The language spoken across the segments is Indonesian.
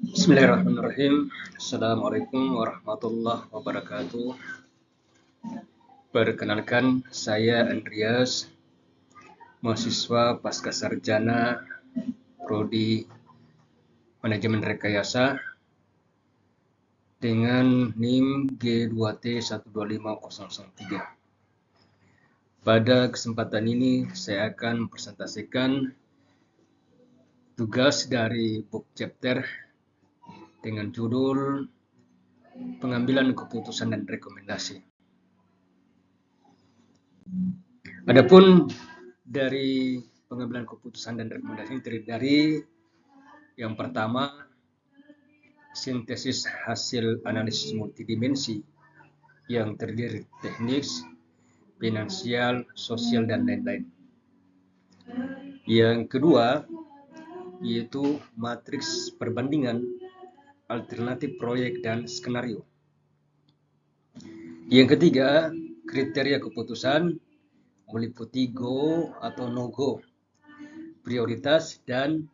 Bismillahirrahmanirrahim. Assalamualaikum warahmatullahi wabarakatuh. Perkenalkan, saya Andreas, mahasiswa pasca sarjana Prodi Manajemen Rekayasa dengan NIM G2T125003. Pada kesempatan ini saya akan mempresentasikan tugas dari book chapter dengan judul pengambilan keputusan dan rekomendasi. Adapun dari pengambilan keputusan dan rekomendasi terdiri dari yang pertama, sintesis hasil analisis multidimensi yang terdiri teknis, finansial, sosial, dan lain-lain. Yang kedua, yaitu matriks perbandingan alternatif proyek dan skenario. Yang ketiga, kriteria keputusan meliputi go atau no go, prioritas, dan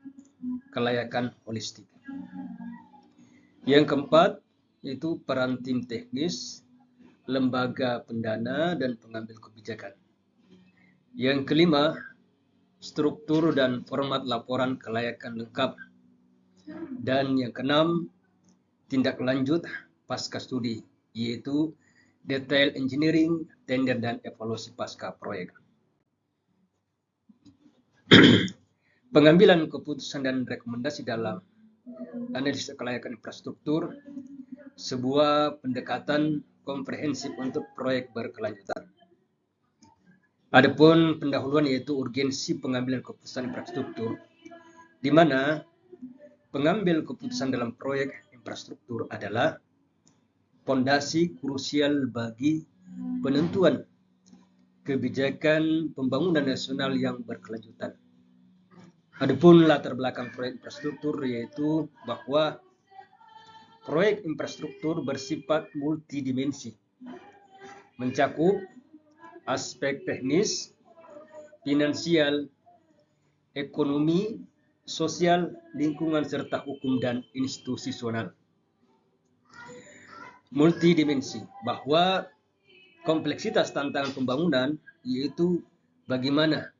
kelayakan holistik. Yang keempat, yaitu peran tim teknis, lembaga pendana, dan pengambil kebijakan. Yang kelima, struktur dan format laporan kelayakan lengkap. Dan yang keenam, tindak lanjut pasca studi, yaitu detail engineering, tender, dan evaluasi pasca proyek. Pengambilan keputusan dan rekomendasi dalam analisis kelayakan infrastruktur, sebuah pendekatan komprehensif untuk proyek berkelanjutan. Adapun pendahuluan yaitu urgensi pengambilan keputusan infrastruktur, di mana pengambil keputusan dalam proyek infrastruktur adalah fondasi krusial bagi penentuan kebijakan pembangunan nasional yang berkelanjutan. Adapun latar belakang proyek infrastruktur yaitu bahwa proyek infrastruktur bersifat multidimensi, mencakup aspek teknis, finansial, ekonomi, sosial, lingkungan, serta hukum dan institusional. Multidimensi, bahwa kompleksitas tantangan pembangunan yaitu bagaimana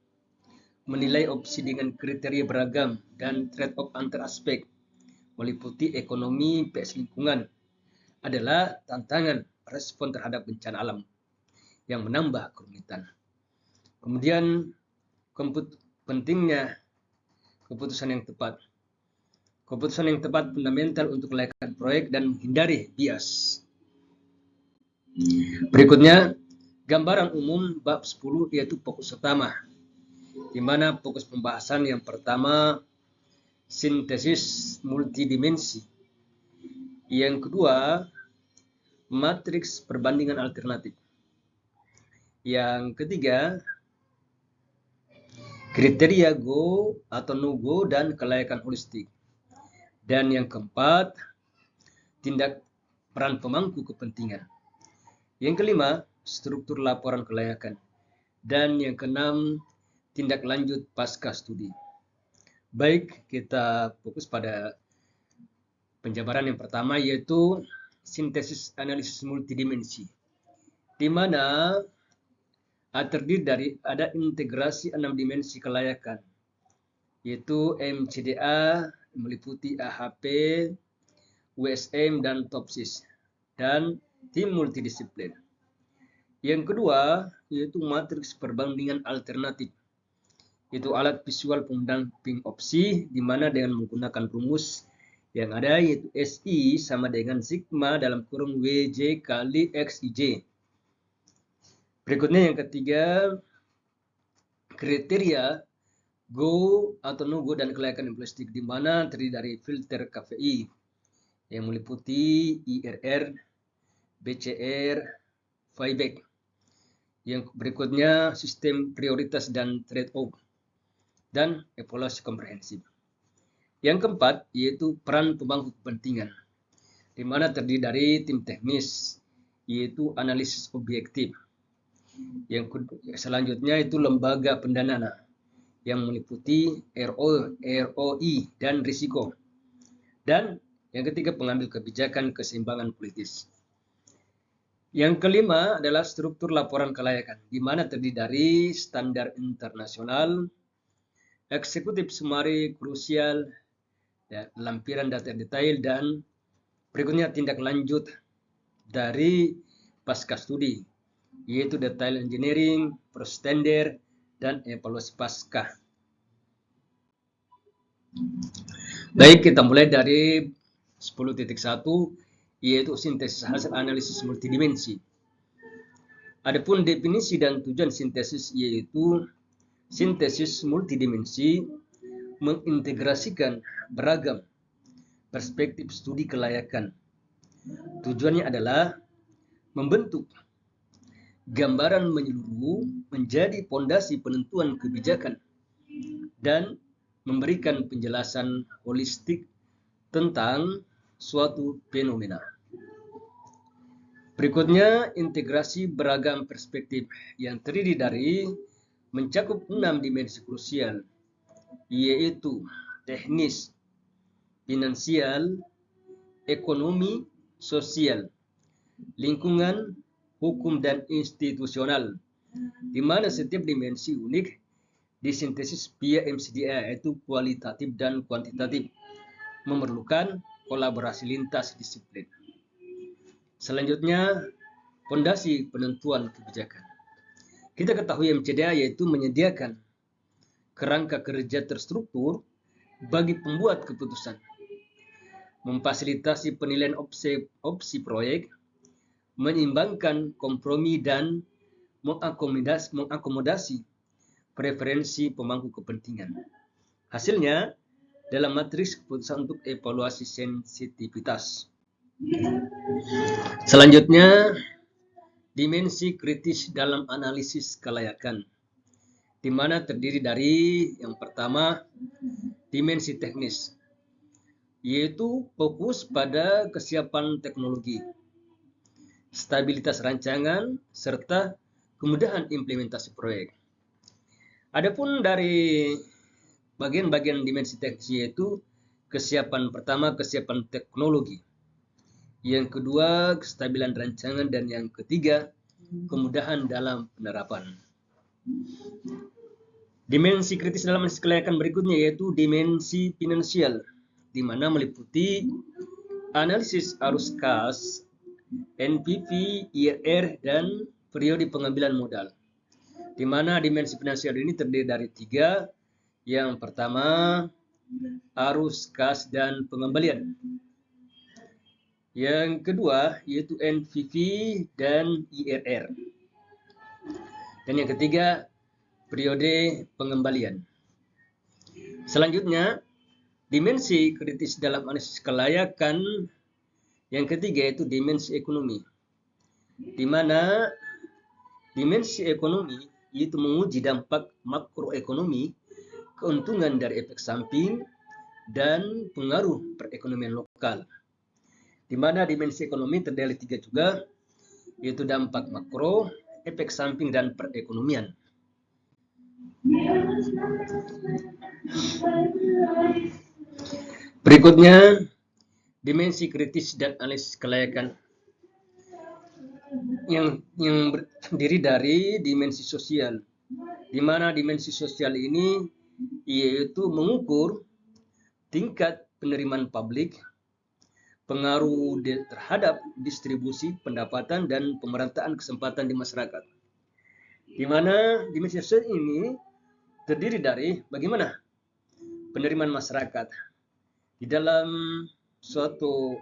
menilai opsi dengan kriteria beragam dan trade-off antar aspek, meliputi ekonomi, PS lingkungan, adalah tantangan respon terhadap bencana alam yang menambah kerumitan. Kemudian pentingnya keputusan yang tepat. Keputusan yang tepat fundamental untuk kelayakan proyek dan menghindari bias. Berikutnya, gambaran umum bab 10 yaitu fokus utama, di mana fokus pembahasan yang pertama sintesis multidimensi, yang kedua matriks perbandingan alternatif, yang ketiga kriteria go atau no go dan kelayakan holistik, dan yang keempat tindak peran pemangku kepentingan, yang kelima struktur laporan kelayakan, dan yang keenam tindak lanjut pasca studi. Baik, kita fokus pada penjabaran yang pertama yaitu sintesis analisis multidimensi, di mana terdiri dari ada integrasi 6 dimensi kelayakan, yaitu MCDA meliputi AHP, WSM, dan TOPSIS, dan tim multidisiplin. Yang kedua yaitu matriks perbandingan alternatif, yaitu alat visual pendamping opsi, di mana dengan menggunakan rumus yang ada yaitu SI sama dengan sigma dalam kurung WJ kali XIJ. Berikutnya yang ketiga, kriteria go atau no go dan kelayakan holistik, di mana terdiri dari filter KPI yang meliputi IRR, BCR, buyback. Yang berikutnya sistem prioritas dan trade-off, dan evaluasi komprehensif. Yang keempat yaitu peran pemangku kepentingan, di mana terdiri dari tim teknis yaitu analisis objektif. Yang selanjutnya itu lembaga pendanaan yang meliputi ROI dan risiko. Dan yang ketiga, pengambil kebijakan keseimbangan politis. Yang kelima adalah struktur laporan kelayakan, di mana terdiri dari standar internasional, eksekutif summary krusial, lampiran data detail, dan berikutnya tindak lanjut dari pasca studi, yaitu detail engineering, prostender, dan evaluasi pasca. Baik, kita mulai dari 10.1, yaitu sintesis hasil analisis multidimensi. Adapun definisi dan tujuan sintesis yaitu sintesis multidimensi mengintegrasikan beragam perspektif studi kelayakan. Tujuannya adalah membentuk gambaran menyeluruh menjadi pondasi penentuan kebijakan dan memberikan penjelasan holistik tentang suatu fenomena. Berikutnya, integrasi beragam perspektif yang terdiri dari mencakup 6 dimensi krusial, yaitu teknis, finansial, ekonomi, sosial, lingkungan, hukum, dan institusional, di mana setiap dimensi unik disintesis via MCDA, yaitu kualitatif dan kuantitatif, memerlukan kolaborasi lintas disiplin. Selanjutnya, fondasi penentuan kebijakan. Kita ketahui MCDA yaitu menyediakan kerangka kerja terstruktur bagi pembuat keputusan, memfasilitasi penilaian opsi proyek, menyeimbangkan kompromi, dan mengakomodasi preferensi pemangku kepentingan. Hasilnya, dalam matriks keputusan untuk evaluasi sensitivitas. Selanjutnya, dimensi kritis dalam analisis kelayakan, di mana terdiri dari yang pertama, dimensi teknis, yaitu fokus pada kesiapan teknologi, stabilitas rancangan, serta kemudahan implementasi proyek. Adapun dari bagian-bagian dimensi teknis yaitu kesiapan pertama, kesiapan teknologi. Yang kedua, kestabilan rancangan, dan yang ketiga, kemudahan dalam penerapan. Dimensi kritis dalam analisis kelayakan berikutnya yaitu dimensi finansial, di mana meliputi analisis arus kas, NPV, IRR, dan periode pengambilan modal. Di mana dimensi finansial ini terdiri dari 3. Yang pertama, arus kas dan pengembalian. Yang kedua yaitu NPV dan IRR. Dan yang ketiga, periode pengembalian. Selanjutnya, dimensi kritis dalam analisis kelayakan yang ketiga yaitu dimensi ekonomi. Di mana dimensi ekonomi yaitu menguji dampak makroekonomi, keuntungan dari efek samping, dan pengaruh perekonomian lokal. Di mana dimensi ekonomi terdiri dari 3 juga, yaitu dampak makro, efek samping, dan perekonomian. Berikutnya, dimensi kritis dan analisis kelayakan yang terdiri dari dimensi sosial, di mana dimensi sosial ini yaitu mengukur tingkat penerimaan publik, pengaruh terhadap distribusi pendapatan dan pemerataan kesempatan di masyarakat. Di mana dimensi sosial ini terdiri dari bagaimana penerimaan masyarakat di dalam suatu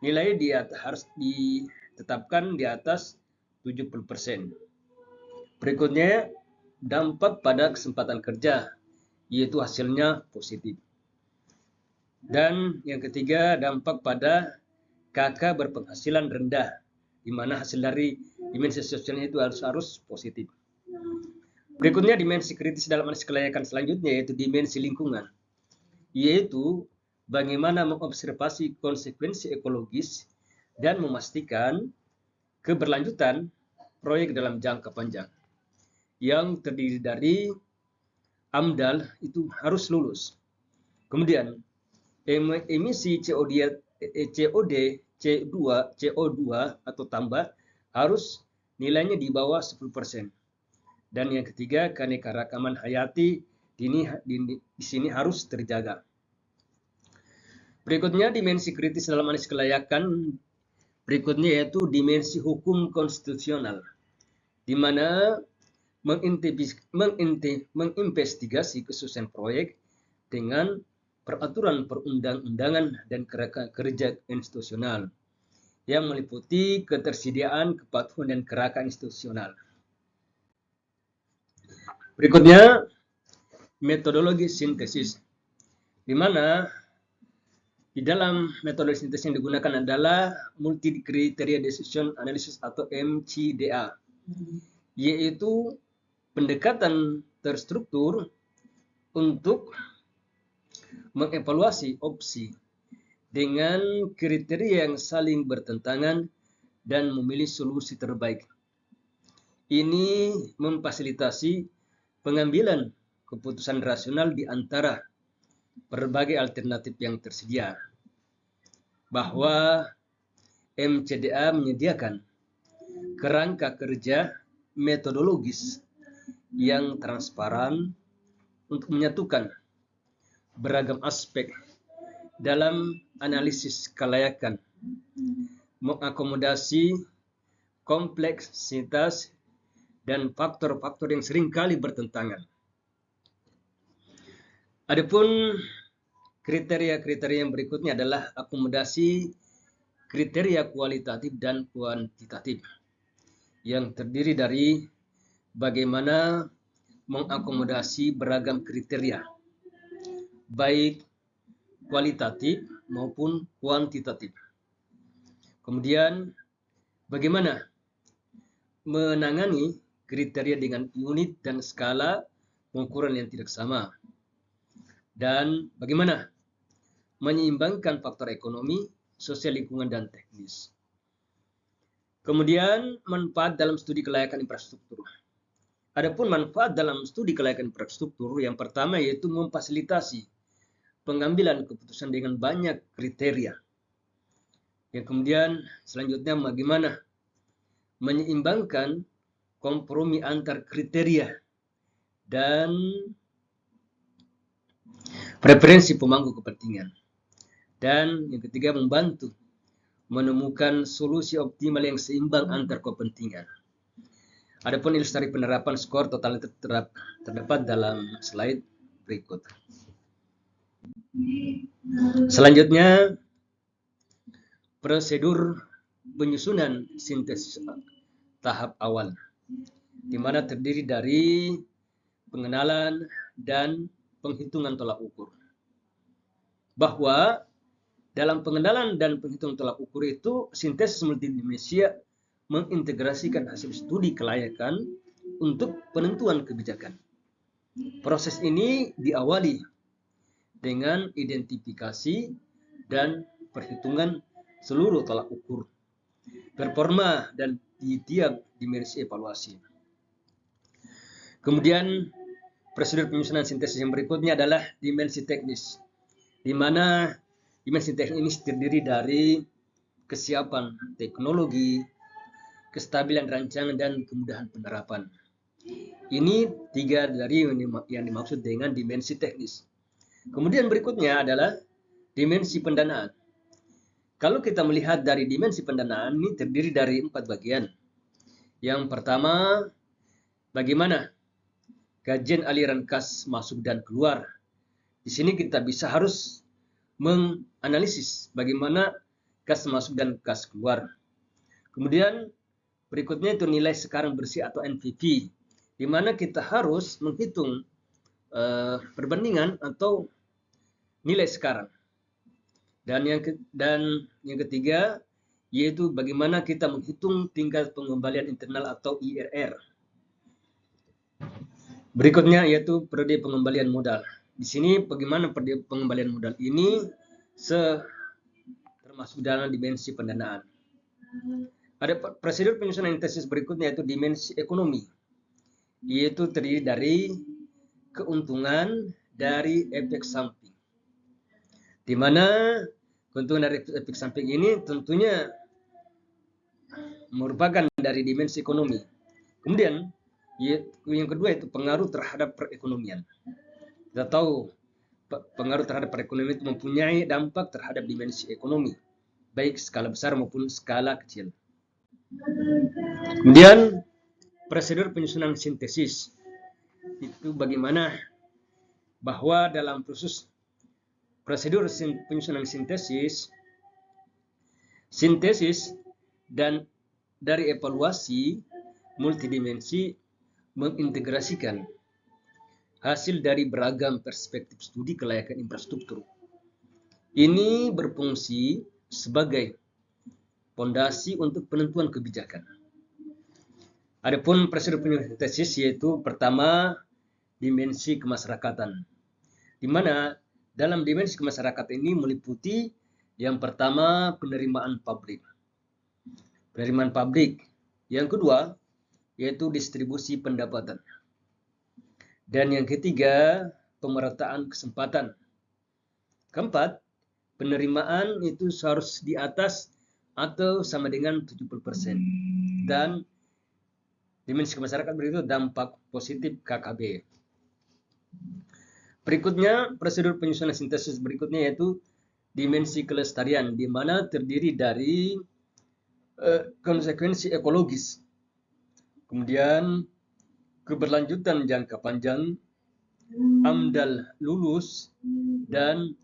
nilai dia harus ditetapkan di atas 70%. Berikutnya, dampak pada kesempatan kerja, yaitu hasilnya positif. Dan yang ketiga, dampak pada KK berpenghasilan rendah, di mana hasil dari dimensi sosialnya itu harus positif. Berikutnya, dimensi kritis dalam analisis kelayakan selanjutnya yaitu dimensi lingkungan, yaitu bagaimana mengobservasi konsekuensi ekologis dan memastikan keberlanjutan proyek dalam jangka panjang, yang terdiri dari AMDAL itu harus lulus. Kemudian emisi CO2 atau tambah harus nilainya di bawah 10%. Dan yang ketiga, keanekaragaman hayati di sini harus terjaga. Berikutnya, dimensi kritis dalam analisis kelayakan berikutnya yaitu dimensi hukum konstitusional, di mana menginvestigasi kesusahan proyek dengan peraturan perundang-undangan dan kerja institusional yang meliputi ketersediaan, kepatuhan, dan kerangka institusional. Berikutnya, metodologi sintesis, di mana di dalam metode sintesis yang digunakan adalah multi criteria decision analysis atau MCDA, yaitu pendekatan terstruktur untuk mengevaluasi opsi dengan kriteria yang saling bertentangan dan memilih solusi terbaik. Ini memfasilitasi pengambilan keputusan rasional di antara berbagai alternatif yang tersedia, bahwa MCDA menyediakan kerangka kerja metodologis yang transparan untuk menyatukan beragam aspek dalam analisis kelayakan, mengakomodasi kompleksitas dan faktor-faktor yang seringkali bertentangan. Adapun kriteria-kriteria yang berikutnya adalah akomodasi kriteria kualitatif dan kuantitatif, yang terdiri dari bagaimana mengakomodasi beragam kriteria, baik kualitatif maupun kuantitatif. Kemudian, bagaimana menangani kriteria dengan unit dan skala pengukuran yang tidak sama. Dan bagaimana menyeimbangkan faktor ekonomi, sosial, lingkungan, dan teknis. Kemudian, manfaat dalam studi kelayakan infrastruktur. Adapun manfaat dalam studi kelayakan infrastruktur, yang pertama yaitu memfasilitasi pengambilan keputusan dengan banyak kriteria. Yang kemudian selanjutnya bagaimana menyeimbangkan kompromi antar kriteria dan preferensi pemangku kepentingan. Dan yang ketiga, membantu menemukan solusi optimal yang seimbang antar kepentingan. Adapun ilustrasi penerapan skor total terdapat dalam slide berikut. Selanjutnya, prosedur penyusunan sintesis tahap awal, di mana terdiri dari pengenalan dan penghitungan tolak ukur. Bahwa dalam pengenalan dan penghitungan tolak ukur itu, sintesis multidimensia mengintegrasikan hasil studi kelayakan untuk penentuan kebijakan. Proses ini diawali dengan identifikasi dan perhitungan seluruh tolak ukur, performa, dan di tiap dimensi evaluasi. Kemudian, prosedur penyusunan sintesis yang berikutnya adalah dimensi teknis, di mana dimensi teknis terdiri dari kesiapan teknologi, kestabilan rancangan, dan kemudahan penerapan. Ini tiga dari yang dimaksud dengan dimensi teknis. Kemudian berikutnya adalah dimensi pendanaan. Kalau kita melihat dari dimensi pendanaan, ini terdiri dari 4 bagian. Yang pertama, bagaimana kajian aliran kas masuk dan keluar. Di sini kita harus menganalisis bagaimana kas masuk dan kas keluar. Kemudian berikutnya itu nilai sekarang bersih atau NPV, di mana kita harus menghitung perbandingan atau nilai sekarang. Dan yang ketiga yaitu bagaimana kita menghitung tingkat pengembalian internal atau IRR. Berikutnya yaitu periode pengembalian modal. Di sini bagaimana periode pengembalian modal ini termasuk dalam dimensi pendanaan. Ada prosedur penyusunan sintesis berikutnya yaitu dimensi ekonomi, yaitu terdiri dari keuntungan dari efek samping. di mana keuntungan dari efek samping ini tentunya merupakan dari dimensi ekonomi. Kemudian yang kedua itu pengaruh terhadap perekonomian. Kita tahu pengaruh terhadap perekonomian itu mempunyai dampak terhadap dimensi ekonomi, baik skala besar maupun skala kecil. Kemudian prosedur penyusunan sintesis itu bagaimana bahwa dalam proses prosedur penyusunan sintesis dan dari evaluasi multidimensi mengintegrasikan hasil dari beragam perspektif studi kelayakan infrastruktur. Ini berfungsi sebagai fondasi untuk penentuan kebijakan. Adapun prosedur penyusunan sintesis yaitu pertama dimensi kemasyarakatan, di mana dalam dimensi kemasyarakatan ini meliputi yang pertama penerimaan publik. Yang kedua yaitu distribusi pendapatan. Dan yang ketiga pemerataan kesempatan. Keempat, penerimaan itu harus di atas atau sama dengan 70%. Dan dimensi kemasyarakatan berikut dampak positif KKB. Berikutnya, prosedur penyusunan sintesis berikutnya yaitu dimensi kelestarian, di mana terdiri dari konsekuensi ekologis, kemudian keberlanjutan jangka panjang, AMDAL lulus, dan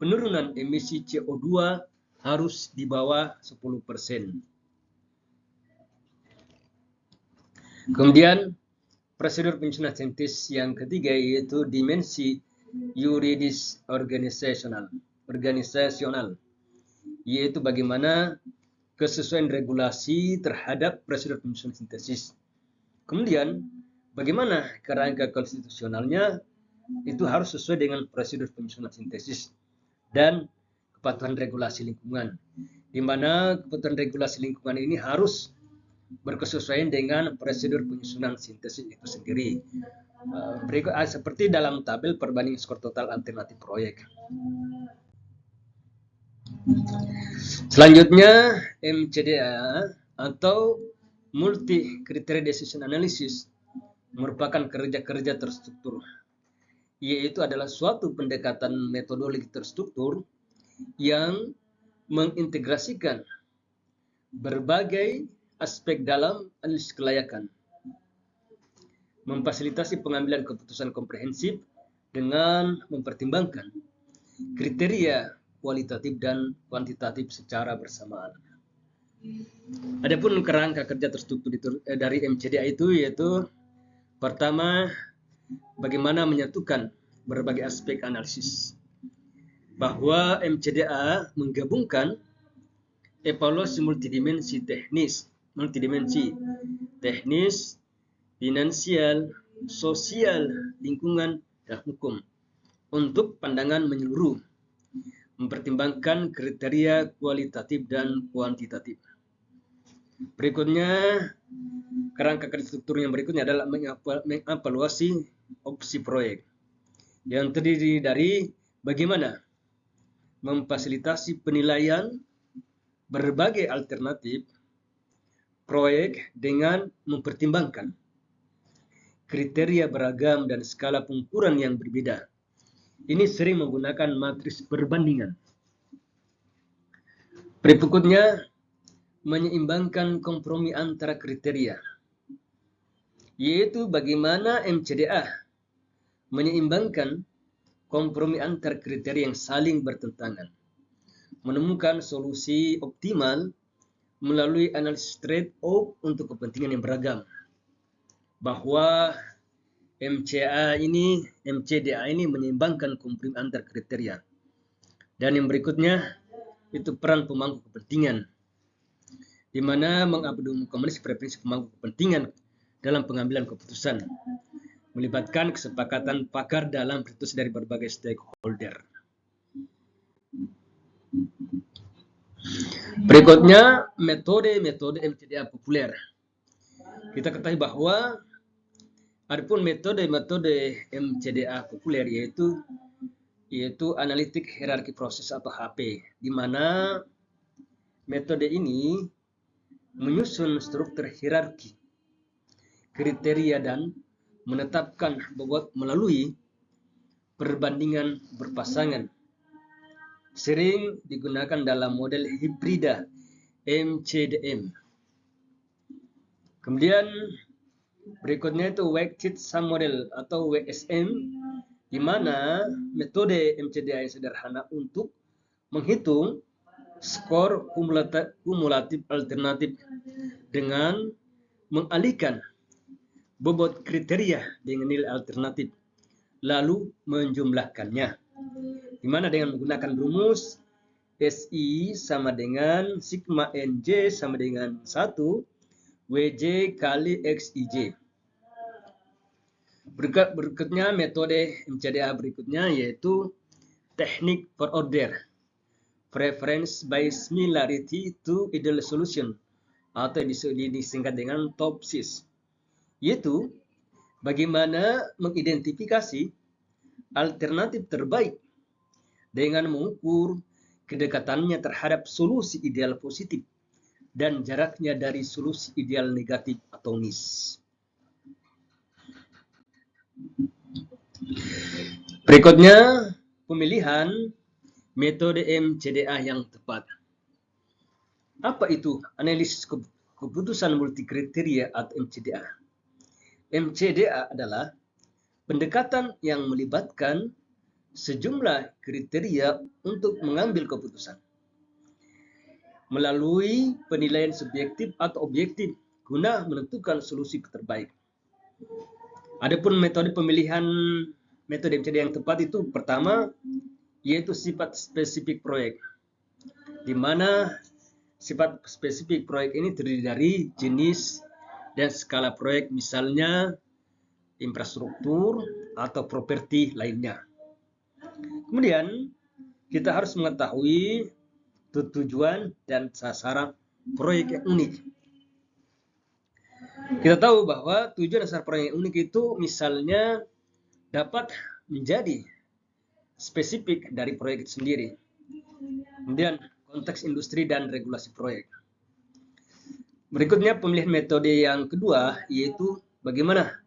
penurunan emisi CO2 harus di bawah 10%. Kemudian prosedur penyusunan sintesis yang ketiga yaitu dimensi yuridis organisasional, yaitu bagaimana kesesuaian regulasi terhadap prosedur penyusunan sintesis. Kemudian bagaimana kerangka konstitusionalnya itu harus sesuai dengan prosedur penyusunan sintesis dan kepatuhan regulasi lingkungan, di mana kepatuhan regulasi lingkungan ini harus berkesesuaian dengan prosedur penyusunan sintesis itu sendiri. Berikut seperti dalam tabel perbandingan skor total alternatif proyek. Selanjutnya MCDA atau Multi Criteria Decision Analysis merupakan kerja-kerja terstruktur, yaitu adalah suatu pendekatan metodologi terstruktur yang mengintegrasikan berbagai aspek dalam analisis kelayakan, memfasilitasi pengambilan keputusan komprehensif dengan mempertimbangkan kriteria kualitatif dan kuantitatif secara bersamaan. Adapun kerangka kerja terstruktur dari MCDA itu yaitu pertama, bagaimana menyatukan berbagai aspek analisis, bahwa MCDA menggabungkan evaluasi multidimensi teknis, finansial, sosial, lingkungan, dan hukum untuk pandangan menyeluruh, mempertimbangkan kriteria kualitatif dan kuantitatif. Berikutnya, kerangka kerja struktur yang berikutnya adalah mengevaluasi opsi proyek yang terdiri dari bagaimana memfasilitasi penilaian berbagai alternatif proyek dengan mempertimbangkan kriteria beragam dan skala pengukuran yang berbeda. Ini sering menggunakan matriks perbandingan. Berikutnya, menyeimbangkan kompromi antara kriteria, yaitu bagaimana MCDA menyeimbangkan kompromi antar kriteria yang saling bertentangan, menemukan solusi optimal melalui analisis trade-off untuk kepentingan yang beragam, bahwa MCDA ini menyeimbangkan kompromi antar kriteria. Dan yang berikutnya itu peran pemangku kepentingan, di mana mengakomodasi preferensi pemangku kepentingan dalam pengambilan keputusan, melibatkan kesepakatan pakar dalam berdiskusi dari berbagai stakeholder. Berikutnya, metode MCDA populer. Kita ketahui bahwa adapun metode MCDA populer yaitu yaitu analitik hierarki proses atau HP, di mana metode ini menyusun struktur hierarki, kriteria, dan menetapkan bobot melalui perbandingan berpasangan. Sering digunakan dalam model hibrida MCDM. Kemudian berikutnya itu weighted sum model atau WSM, di mana metode MCDA yang sederhana untuk menghitung skor kumulatif alternatif dengan mengalihkan bobot kriteria dengan nilai alternatif, lalu menjumlahkannya, di mana dengan menggunakan rumus SI sama dengan sigma NJ sama dengan 1 WJ kali XIJ. Berikutnya metode MCDA berikutnya yaitu teknik per order, preference by similarity to ideal solution, atau disingkat dengan TOPSIS, yaitu bagaimana mengidentifikasi alternatif terbaik dengan mengukur kedekatannya terhadap solusi ideal positif dan jaraknya dari solusi ideal negatif atau NIS. Berikutnya, pemilihan metode MCDA yang tepat. Apa itu analisis keputusan multikriteria atau MCDA? MCDA adalah pendekatan yang melibatkan sejumlah kriteria untuk mengambil keputusan melalui penilaian subjektif atau objektif guna menentukan solusi terbaik. Adapun metode pemilihan metode MCDA yang tepat itu pertama yaitu sifat spesifik proyek, di mana sifat spesifik proyek ini terdiri dari jenis dan skala proyek, misalnya infrastruktur atau properti lainnya. Kemudian kita harus mengetahui tujuan dan sasaran proyek yang unik. Kita tahu bahwa tujuan dasar proyek yang unik itu misalnya dapat menjadi spesifik dari proyek itu sendiri. Kemudian konteks industri dan regulasi proyek. Berikutnya pemilihan metode yang kedua yaitu bagaimana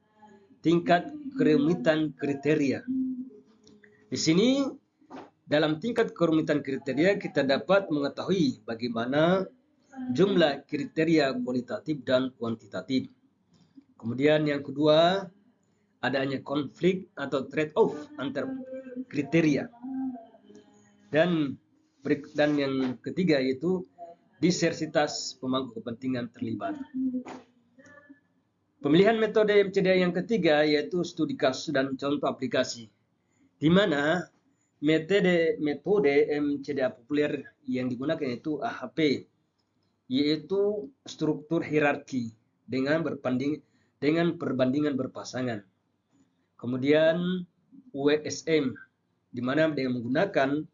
tingkat kerumitan kriteria. Di sini dalam tingkat kerumitan kriteria kita dapat mengetahui bagaimana jumlah kriteria kualitatif dan kuantitatif. Kemudian yang kedua, adanya konflik atau trade-off antar kriteria. Dan yang ketiga yaitu disersitas pemangku kepentingan terlibat. Pemilihan metode MCDA yang ketiga yaitu studi kasus dan contoh aplikasi, di mana metode MCDA populer yang digunakan yaitu AHP, yaitu struktur hierarki dengan perbandingan berpasangan. Kemudian WSM, di mana dengan menggunakan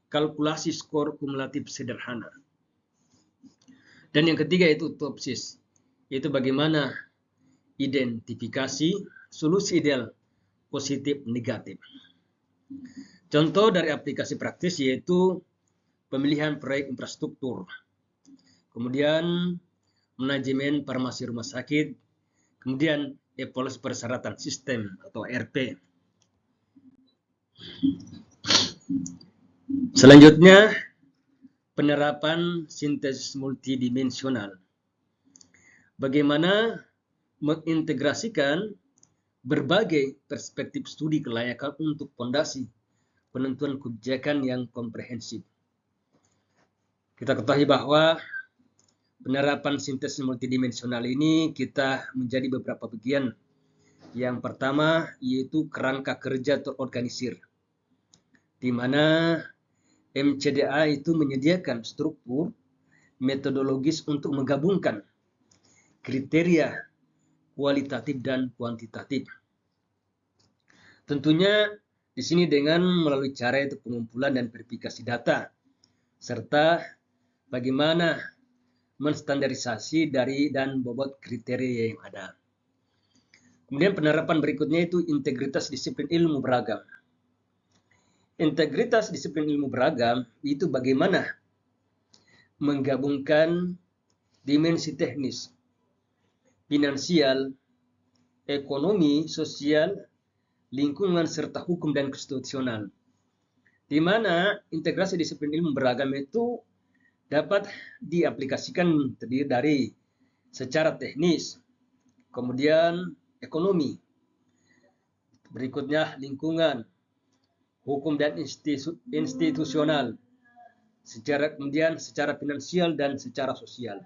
kalkulasi skor kumulatif sederhana. Dan yang ketiga yaitu TOPSIS, yaitu bagaimana identifikasi solusi ideal positif negatif. Contoh dari aplikasi praktis yaitu pemilihan proyek infrastruktur, kemudian manajemen farmasi rumah sakit, kemudian evaluasi persyaratan sistem atau RP. Selanjutnya, penerapan sintesis multidimensional. Bagaimana mengintegrasikan berbagai perspektif studi kelayakan untuk fondasi penentuan kebijakan yang komprehensif. Kita ketahui bahwa penerapan sintesis multidimensional ini kita menjadi beberapa bagian. Yang pertama yaitu kerangka kerja terorganisir, di mana MCDA itu menyediakan struktur metodologis untuk menggabungkan kriteria kualitatif dan kuantitatif. Tentunya di sini dengan melalui cara itu pengumpulan dan verifikasi data, serta bagaimana menstandarisasi dari dan bobot kriteria yang ada. Kemudian penerapan berikutnya itu integritas disiplin ilmu beragam. Integritas disiplin ilmu beragam itu bagaimana menggabungkan dimensi teknis, finansial, ekonomi, sosial, lingkungan, serta hukum dan konstitusional. Di mana integrasi disiplin ilmu beragam itu dapat diaplikasikan terdiri dari secara teknis, kemudian ekonomi, berikutnya lingkungan, hukum dan institusional, kemudian secara finansial dan secara sosial.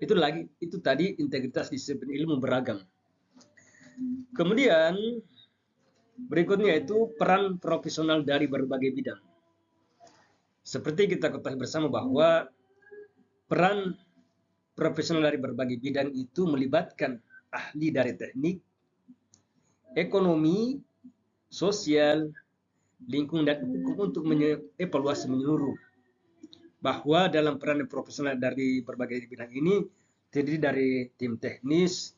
Itu tadi integritas disiplin ilmu beragam. Kemudian berikutnya itu peran profesional dari berbagai bidang. Seperti kita ketahui bersama bahwa peran profesional dari berbagai bidang itu melibatkan ahli dari teknik, ekonomi, sosial, lingkungan, dan hukum untuk mengevaluasi menyeluruh. Bahwa dalam peran profesional dari berbagai bidang ini terdiri dari tim teknis,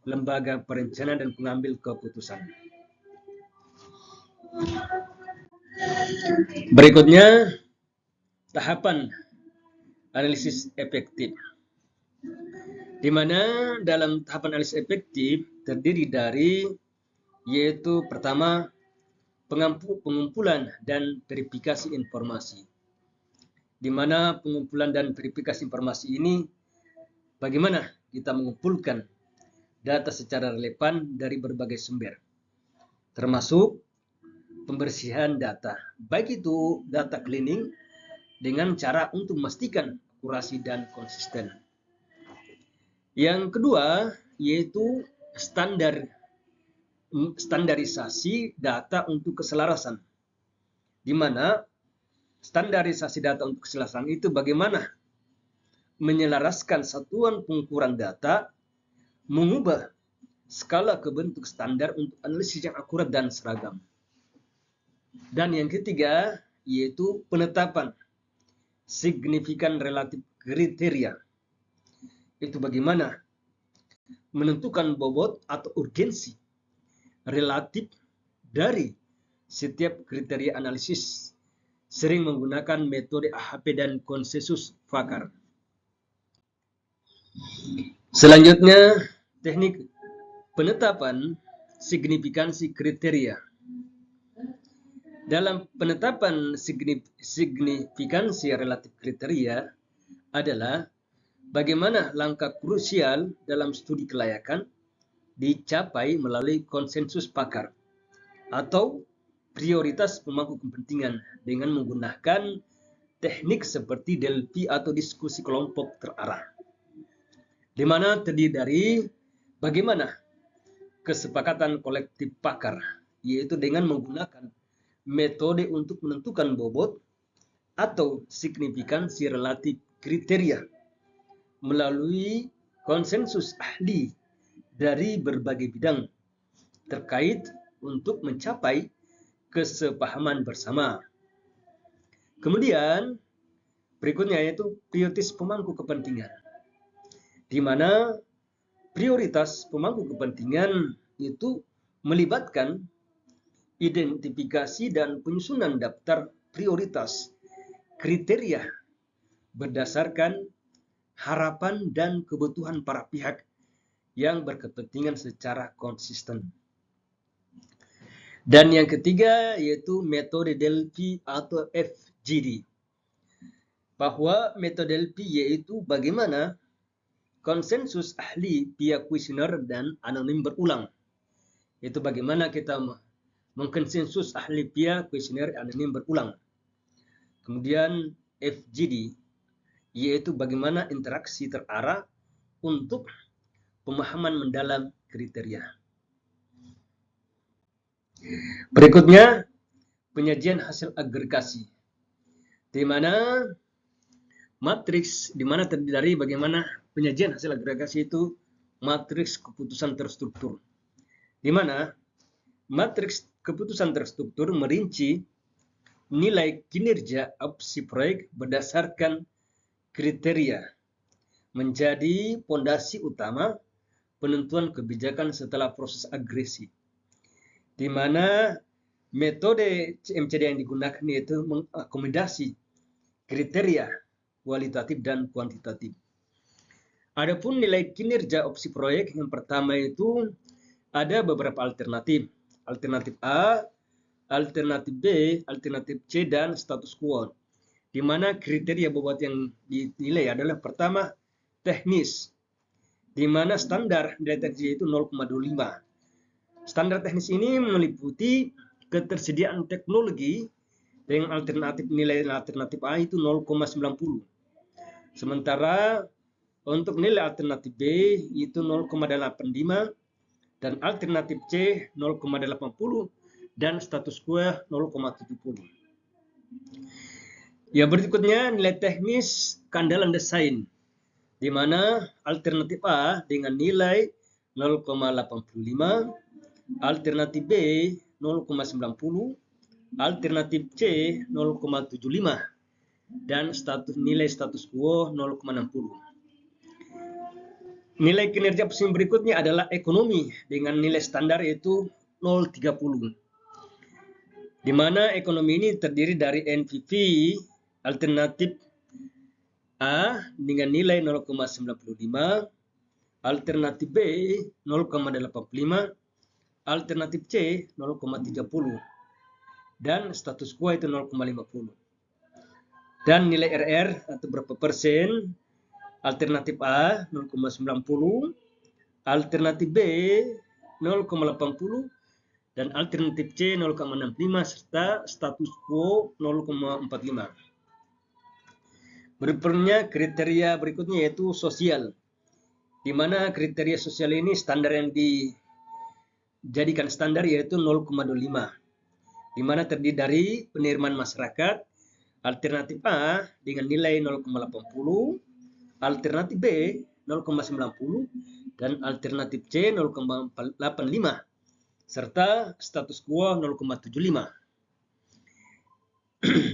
lembaga perencanaan dan pengambil keputusan. Berikutnya, tahapan analisis efektif. Di mana dalam tahapan analisis efektif terdiri dari yaitu pertama pengumpulan dan verifikasi informasi. Di mana pengumpulan dan verifikasi informasi ini bagaimana kita mengumpulkan data secara relevan dari berbagai sumber, termasuk pembersihan data, baik itu data cleaning dengan cara untuk memastikan akurasi dan konsisten. Yang kedua yaitu standarisasi data untuk keselarasan, di mana standarisasi data untuk keselarasan itu bagaimana menyelaraskan satuan pengukuran data, mengubah skala ke bentuk standar untuk analisis yang akurat dan seragam. Dan yang ketiga yaitu penetapan signifikan relatif kriteria. Itu bagaimana menentukan bobot atau urgensi relatif dari setiap kriteria analisis, sering menggunakan metode AHP dan konsensus Fakar. Selanjutnya, teknik penetapan signifikansi kriteria. Dalam penetapan signifikansi relatif kriteria adalah bagaimana langkah krusial dalam studi kelayakan dicapai melalui konsensus pakar atau prioritas pemangku kepentingan dengan menggunakan teknik seperti Delphi atau diskusi kelompok terarah, di mana terdiri dari bagaimana kesepakatan kolektif pakar, yaitu dengan menggunakan metode untuk menentukan bobot atau signifikansi relatif kriteria melalui konsensus ahli dari berbagai bidang terkait untuk mencapai kesepahaman bersama. Kemudian berikutnya yaitu prioritas pemangku kepentingan, di mana prioritas pemangku kepentingan itu melibatkan identifikasi dan penyusunan daftar prioritas kriteria berdasarkan harapan dan kebutuhan para pihak yang berkepentingan secara konsisten. Dan yang ketiga yaitu metode Delphi atau FGD. Bahwa metode Delphi yaitu bagaimana konsensus ahli via kuesioner dan anonim berulang. Itu bagaimana kita mengkonsensus ahli via kuesioner anonim berulang. Kemudian FGD yaitu bagaimana interaksi terarah untuk pemahaman mendalam kriteria. Berikutnya penyajian hasil agregasi, di mana matriks terdiri dari bagaimana penyajian hasil agregasi itu matriks keputusan terstruktur, di mana matriks keputusan terstruktur merinci nilai kinerja opsi proyek berdasarkan kriteria menjadi fondasi utama penentuan kebijakan setelah proses agresi, di mana Metode CMCD yang digunakan yaitu mengakomodasi kriteria kualitatif dan kuantitatif. Adapun nilai kinerja opsi proyek, yang pertama itu ada beberapa alternatif. Alternatif A, alternatif B, alternatif C, dan status quo. Di mana kriteria bobot yang dinilai adalah pertama teknis, di mana standar nilai teknis itu 0,25. Standar teknis ini meliputi ketersediaan teknologi dengan alternatif nilai alternatif A itu 0,90. Sementara untuk nilai alternatif B itu 0,85 dan alternatif C 0,80 dan status quo 0,70. Ya, berikutnya nilai teknis keandalan desain, di mana alternatif A dengan nilai 0,85, alternatif B 0,90, alternatif C 0,75 dan nilai status quo 0,60. Nilai kinerja opsi berikutnya adalah ekonomi dengan nilai standar yaitu 0,30. Di mana ekonomi ini terdiri dari NPV alternatif A dengan nilai 0,95, alternatif B 0,85, alternatif C 0,30 dan status quo itu 0,50. Dan nilai RR atau berapa persen, alternatif A 0,90, alternatif B 0,80 dan alternatif C 0,65 serta status quo 0,45. Berikutnya kriteria berikutnya yaitu sosial, di mana kriteria sosial ini standar yang dijadikan standar yaitu 0,25, di mana terdiri dari penerimaan masyarakat, alternatif A dengan nilai 0,80, alternatif B 0,90 dan alternatif C 0,85 serta status quo 0,75.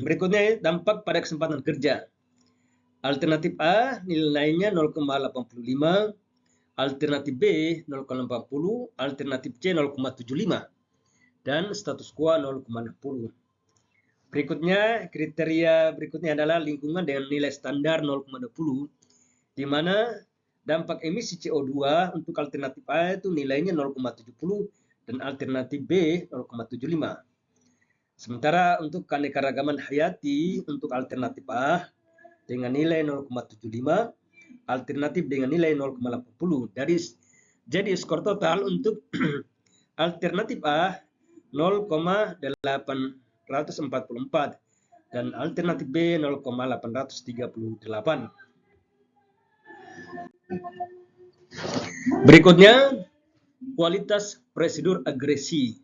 Berikutnya dampak pada kesempatan kerja. Alternatif A nilainya 0,85, alternatif B 0,80, alternatif C 0,75 dan status quo 0,60. Berikutnya kriteria berikutnya adalah lingkungan dengan nilai standar 0,20, di mana dampak emisi CO2 untuk alternatif A itu nilainya 0,70 dan alternatif B 0,75. Sementara untuk keanekaragaman hayati untuk alternatif A dengan nilai 0,75, alternatif dengan nilai 0,80. Jadi skor total untuk alternatif A 0,844 dan alternatif B 0,838. Berikutnya kualitas prosedur agresi,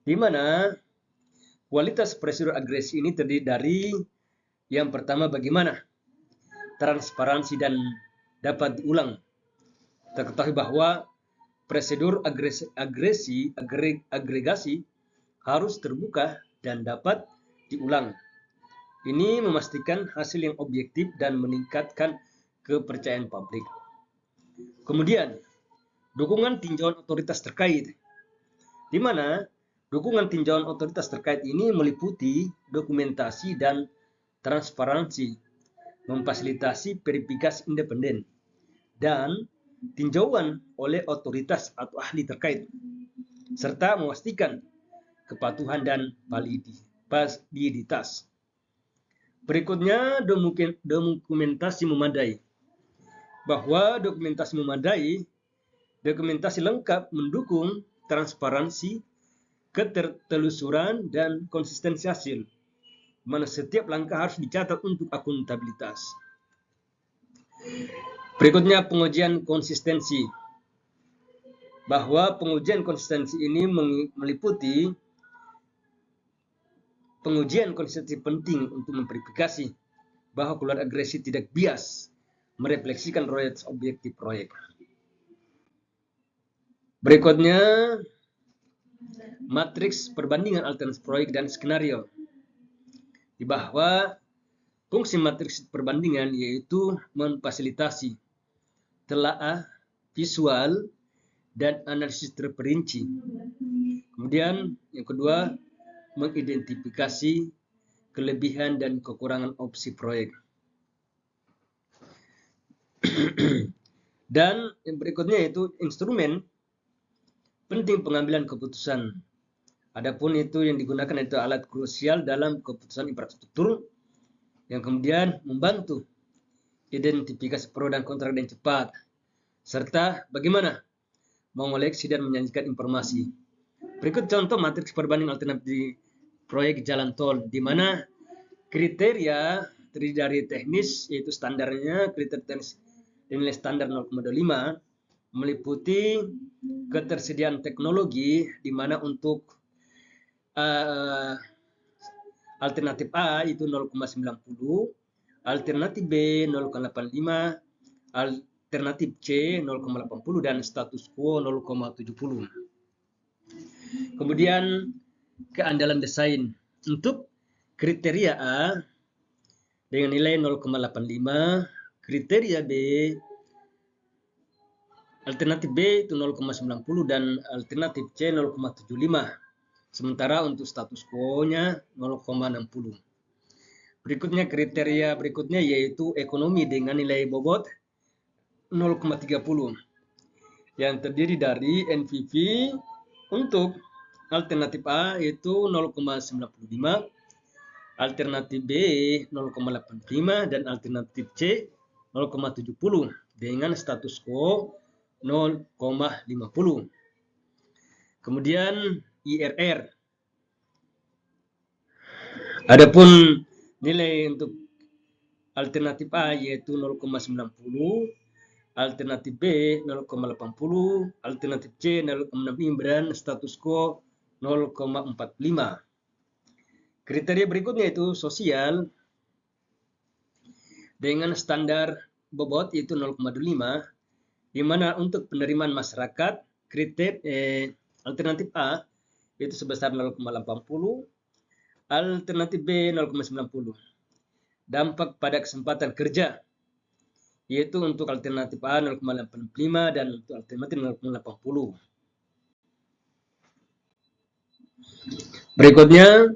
di mana kualitas prosedur agresi ini terdiri dari yang pertama bagaimana transparansi dan dapat diulang. Kita ketahui bahwa prosedur agregasi harus terbuka dan dapat diulang. Ini memastikan hasil yang objektif dan meningkatkan kepercayaan publik. Kemudian, dukungan tinjauan otoritas terkait, di mana dukungan tinjauan otoritas terkait ini meliputi dokumentasi dan transparansi, memfasilitasi verifikasi independen, dan tinjauan oleh otoritas atau ahli terkait, serta memastikan kepatuhan dan validitas. Berikutnya dokumentasi memadai, bahwa dokumentasi lengkap mendukung transparansi, ketertelusuran, dan konsistensi hasil, mana setiap langkah harus dicatat untuk akuntabilitas. Berikutnya pengujian konsistensi, bahwa pengujian konsistensi ini meliputi pengujian konsistensi penting untuk memverifikasi bahwa keluar agresi tidak bias, merefleksikan realitas objektif proyek. Berikutnya matriks perbandingan alternatif proyek dan skenario, di bawah fungsi matriks perbandingan yaitu memfasilitasi telaah visual dan analisis terperinci. Kemudian yang kedua mengidentifikasi kelebihan dan kekurangan opsi proyek. Dan yang berikutnya yaitu instrumen penting pengambilan keputusan. Adapun itu yang digunakan itu alat krusial dalam keputusan infrastruktur yang kemudian membantu identifikasi pro dan kontra dengan cepat, serta bagaimana mengoleksi dan menyajikan informasi. Berikut contoh matriks perbanding alternatif di proyek jalan tol, di mana kriteria terdiri dari teknis, yaitu standarnya, kriteria teknis nilai standar 0,25, meliputi ketersediaan teknologi, di mana untuk alternatif A itu 0,90, alternatif B 0,85, alternatif C 0,80 dan status quo 0,70. Kemudian keandalan desain untuk kriteria A dengan nilai 0,85, kriteria B alternatif B itu 0,90 dan alternatif C 0,75. Sementara untuk status quo-nya 0,60. Berikutnya kriteria berikutnya yaitu ekonomi dengan nilai bobot 0,30 yang terdiri dari NPV untuk alternatif A itu 0,95, alternatif B 0,85 dan alternatif C 0,70 dengan status quo 0,50. Kemudian IRR. Adapun nilai untuk alternatif A yaitu 0,90, alternatif B 0,80, alternatif C 0,65 dan status quo 0,45. Kriteria berikutnya itu sosial dengan standar bobot yaitu 0,25, di mana untuk penerimaan masyarakat alternatif A itu sebesar 0,80, alternatif B 0,90. Dampak pada kesempatan kerja yaitu untuk alternatif A 0,85 dan untuk alternatif 0,80. Berikutnya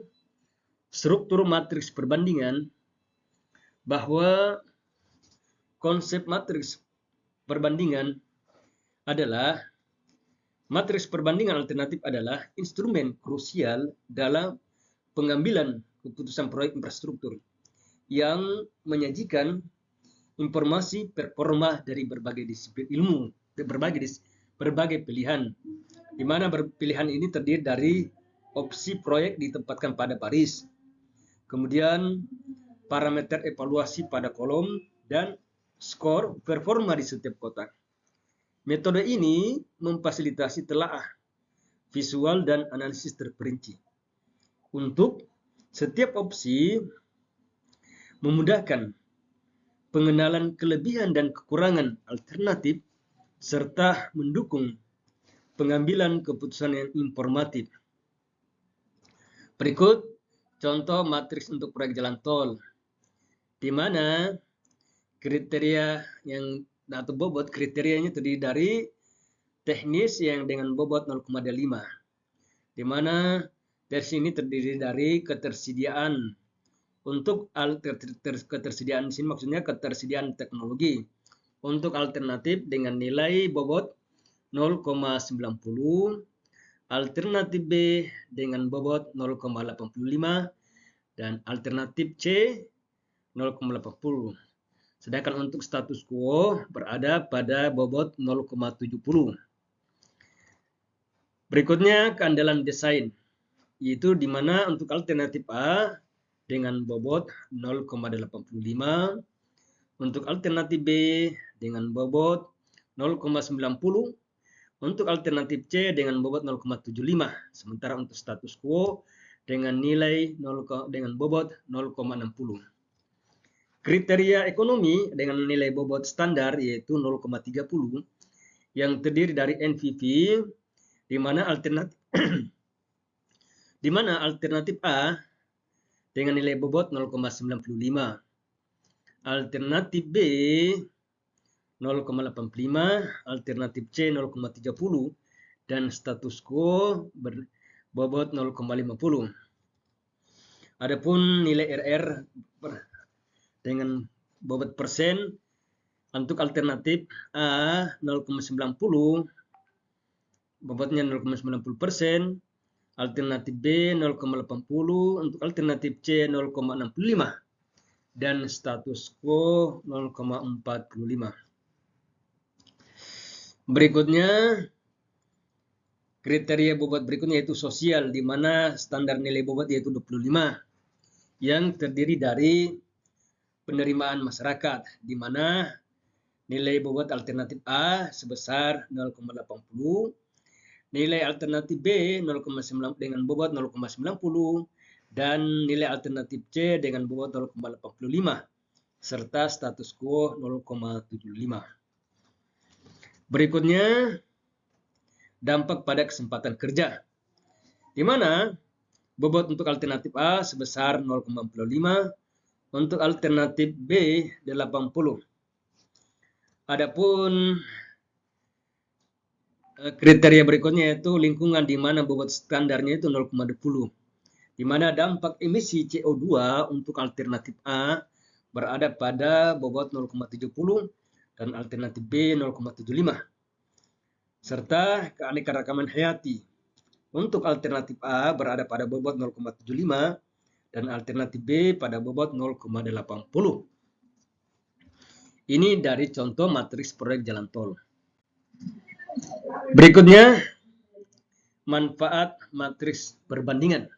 struktur matriks perbandingan, bahwa konsep matriks perbandingan adalah matriks perbandingan alternatif adalah instrumen krusial dalam pengambilan keputusan proyek infrastruktur yang menyajikan informasi performa dari berbagai disiplin ilmu, berbagai pilihan, di mana pilihan ini terdiri dari opsi proyek ditempatkan pada baris, kemudian parameter evaluasi pada kolom, dan skor performa di setiap kotak. Metode ini memfasilitasi telaah visual dan analisis terperinci. Untuk setiap opsi memudahkan pengenalan kelebihan dan kekurangan alternatif serta mendukung pengambilan keputusan yang informatif. Berikut contoh matriks untuk proyek jalan tol, di mana kriteria yang atau bobot kriterianya terdiri dari teknis yang dengan bobot 0,5, di mana dari sini terdiri dari ketersediaan. Untuk ketersediaan di sini maksudnya ketersediaan teknologi. Untuk alternatif dengan nilai bobot 0,90, alternatif B dengan bobot 0,85 dan alternatif C 0,80. Sedangkan untuk status quo berada pada bobot 0,70. Berikutnya keandalan desain, yaitu di mana untuk alternatif A dengan bobot 0,85, untuk alternatif B dengan bobot 0,90, untuk alternatif C dengan bobot 0,75, sementara untuk status quo dengan nilai dengan bobot 0,60. Kriteria ekonomi dengan nilai bobot standar yaitu 0,30 yang terdiri dari NPV, di mana alternatif A dengan nilai bobot 0,95, alternatif B 0,85, alternatif C 0,30 dan status quo berbobot 0,50. Adapun nilai RR dengan bobot persen untuk alternatif A 0,90, bobotnya 0,90%, alternatif B 0,80, untuk alternatif C 0,65, dan status quo 0,45. Berikutnya, kriteria bobot berikutnya yaitu sosial, di mana standar nilai bobot yaitu 25, yang terdiri dari penerimaan masyarakat, di mana nilai bobot alternatif A sebesar 0,80, nilai alternatif B 0,9 dengan bobot 0,90, dan nilai alternatif C dengan bobot 0,85, serta status quo 0,75. Berikutnya, dampak pada kesempatan kerja, di mana bobot untuk alternatif A sebesar 0,45, untuk alternatif B 80. Adapun kriteria berikutnya yaitu lingkungan, di mana bobot standarnya itu 0,20, di mana dampak emisi CO2 untuk alternatif A berada pada bobot 0,70 dan alternatif B 0,75, serta keanekaragaman hayati untuk alternatif A berada pada bobot 0,75 dan alternatif B pada bobot 0,80. Ini dari contoh matriks proyek jalan tol. Berikutnya, manfaat matriks perbandingan,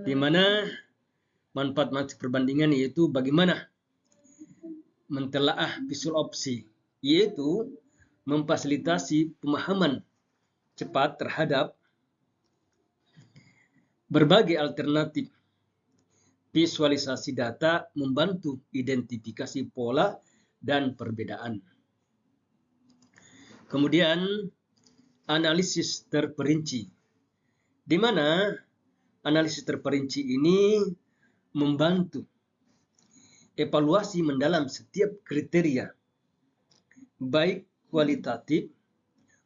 di mana manfaat matriks perbandingan yaitu bagaimana mentelaah visual opsi, yaitu memfasilitasi pemahaman cepat terhadap berbagai alternatif. Visualisasi data membantu identifikasi pola dan perbedaan. Kemudian, analisis terperinci, di mana analisis terperinci ini membantu evaluasi mendalam setiap kriteria, baik kualitatif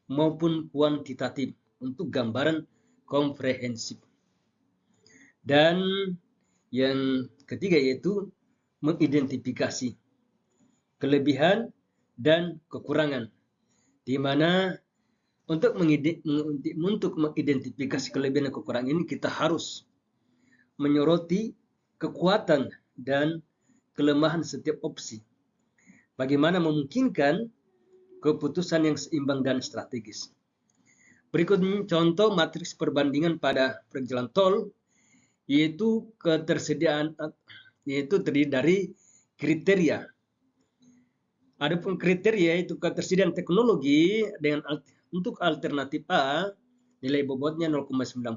maupun kuantitatif, untuk gambaran komprehensif. Dan yang ketiga yaitu mengidentifikasi kelebihan dan kekurangan, di mana untuk mengidentifikasi kelebihan dan kekurangan ini kita harus menyoroti kekuatan dan kelemahan setiap opsi, bagaimana memungkinkan keputusan yang seimbang dan strategis. Berikut contoh matriks perbandingan pada proyek jalan tol, yaitu ketersediaan, yaitu terdiri dari kriteria. Adapun kriteria itu ketersediaan teknologi dengan untuk alternatif A nilai bobotnya 0,90,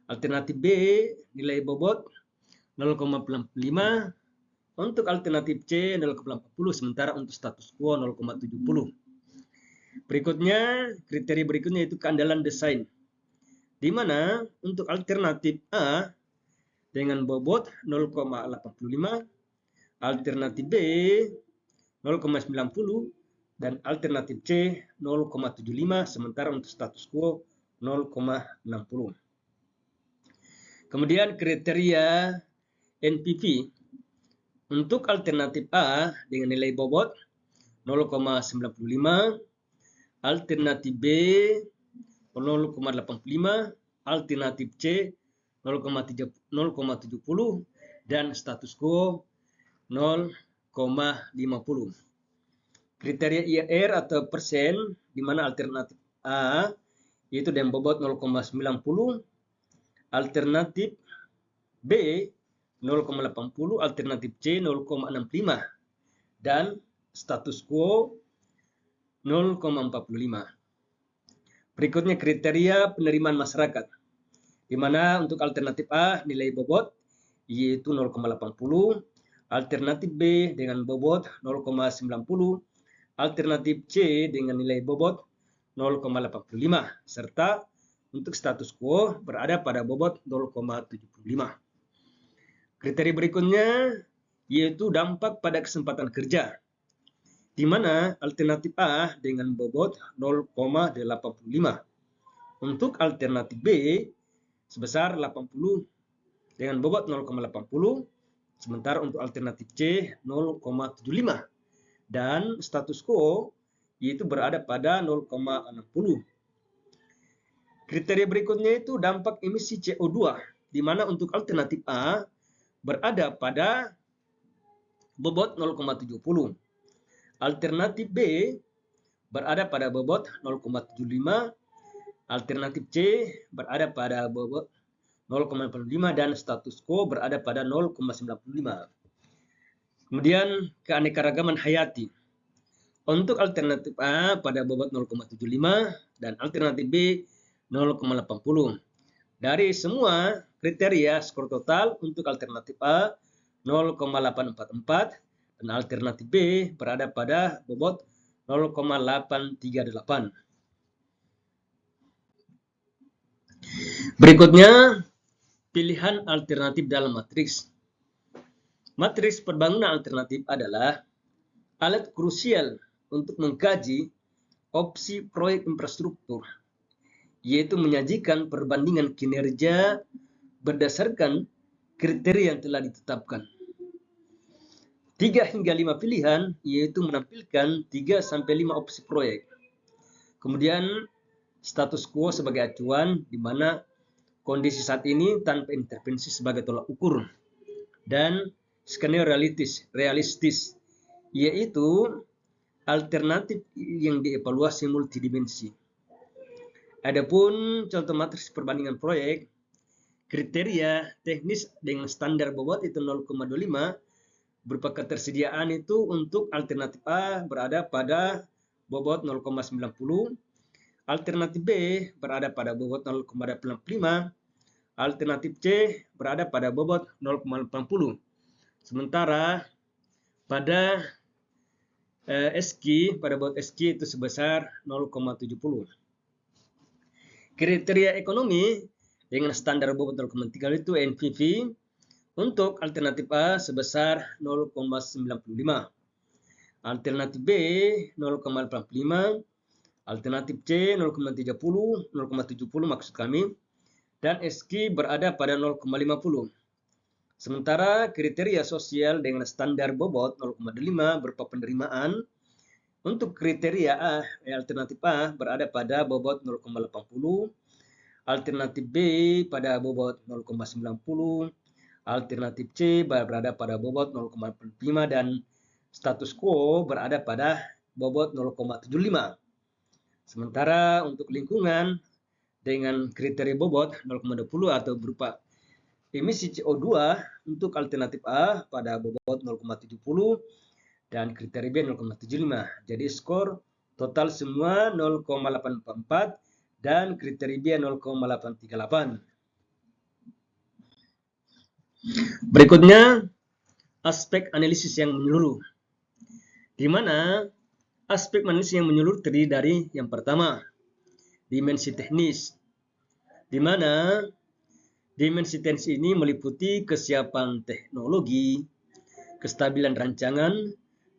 alternatif B nilai bobot 0,45, untuk alternatif C 0,40, sementara untuk status quo 0,70. Berikutnya, kriteria berikutnya itu keandalan desain, di mana untuk alternatif A dengan bobot 0,85, alternatif B 0,90, dan alternatif C 0,75, sementara untuk status quo 0,60. Kemudian kriteria NPV untuk alternatif A dengan nilai bobot 0,95, alternatif B 0,85, alternatif C 0,70, dan status quo 0,50. Kriteria IR atau persen, di mana alternatif A yaitu dengan bobot 0,90, alternatif B 0,80, alternatif C 0,65, dan status quo 0,45. Berikutnya kriteria penerimaan masyarakat, di mana untuk alternatif A nilai bobot yaitu 0,80, alternatif B dengan bobot 0,90, alternatif C dengan nilai bobot 0,85, serta untuk status quo berada pada bobot 0,75. Kriteria berikutnya yaitu dampak pada kesempatan kerja, di mana alternatif A dengan bobot 0,85, untuk alternatif B sebesar 80, dengan bobot 0,80, sementara untuk alternatif C 0,75 dan status quo yaitu berada pada 0,60. Kriteria berikutnya itu dampak emisi CO2, di mana untuk alternatif A berada pada bobot 0,70. Alternatif B berada pada bobot 0,75. Alternatif C berada pada bobot 0,85 dan status quo berada pada 0,95. Kemudian keanekaragaman hayati. Untuk alternatif A pada bobot 0,75 dan alternatif B 0,80. Dari semua kriteria skor total untuk alternatif A 0,844 dan alternatif B berada pada bobot 0,838. Berikutnya, pilihan alternatif dalam matriks. Matriks pembangunan alternatif adalah alat krusial untuk mengkaji opsi proyek infrastruktur, yaitu menyajikan perbandingan kinerja berdasarkan kriteria yang telah ditetapkan. 3 hingga 5 pilihan, yaitu menampilkan 3-5 opsi proyek. Kemudian status quo sebagai acuan, di mana kondisi saat ini tanpa intervensi sebagai tolak ukur. Dan skenario realistis, yaitu alternatif yang dievaluasi multidimensi. Adapun contoh matriks perbandingan proyek, kriteria teknis dengan standar bobot itu 0,25 berupa ketersediaan itu untuk alternatif A berada pada bobot 0,90, alternatif B berada pada bobot 0,85, alternatif C berada pada bobot 0,80. Sementara pada SQ, pada bobot SQ itu sebesar 0,70. Kriteria ekonomi dengan standar bobot 0,3 itu NPV untuk alternatif A sebesar 0,95, alternatif B 0,85, alternatif C 0,30, 0,70 maksud kami, dan SQ berada pada 0,50. Sementara kriteria sosial dengan standar bobot 0,5 berupa penerimaan untuk kriteria A, alternatif A berada pada bobot 0,80, alternatif B pada bobot 0,90, alternatif C berada pada bobot 0,45 dan status quo berada pada bobot 0,75. Sementara untuk lingkungan dengan kriteria bobot 0,20 atau berupa emisi CO2 untuk alternatif A pada bobot 0,70 dan kriteria B 0,75. Jadi skor total semua 0,844 dan kriteria B 0,838. Berikutnya, aspek analisis yang menyeluruh. Di mana aspek analisis yang menyeluruh terdiri dari yang pertama, dimensi teknis. Di mana dimensi teknis ini meliputi kesiapan teknologi, kestabilan rancangan,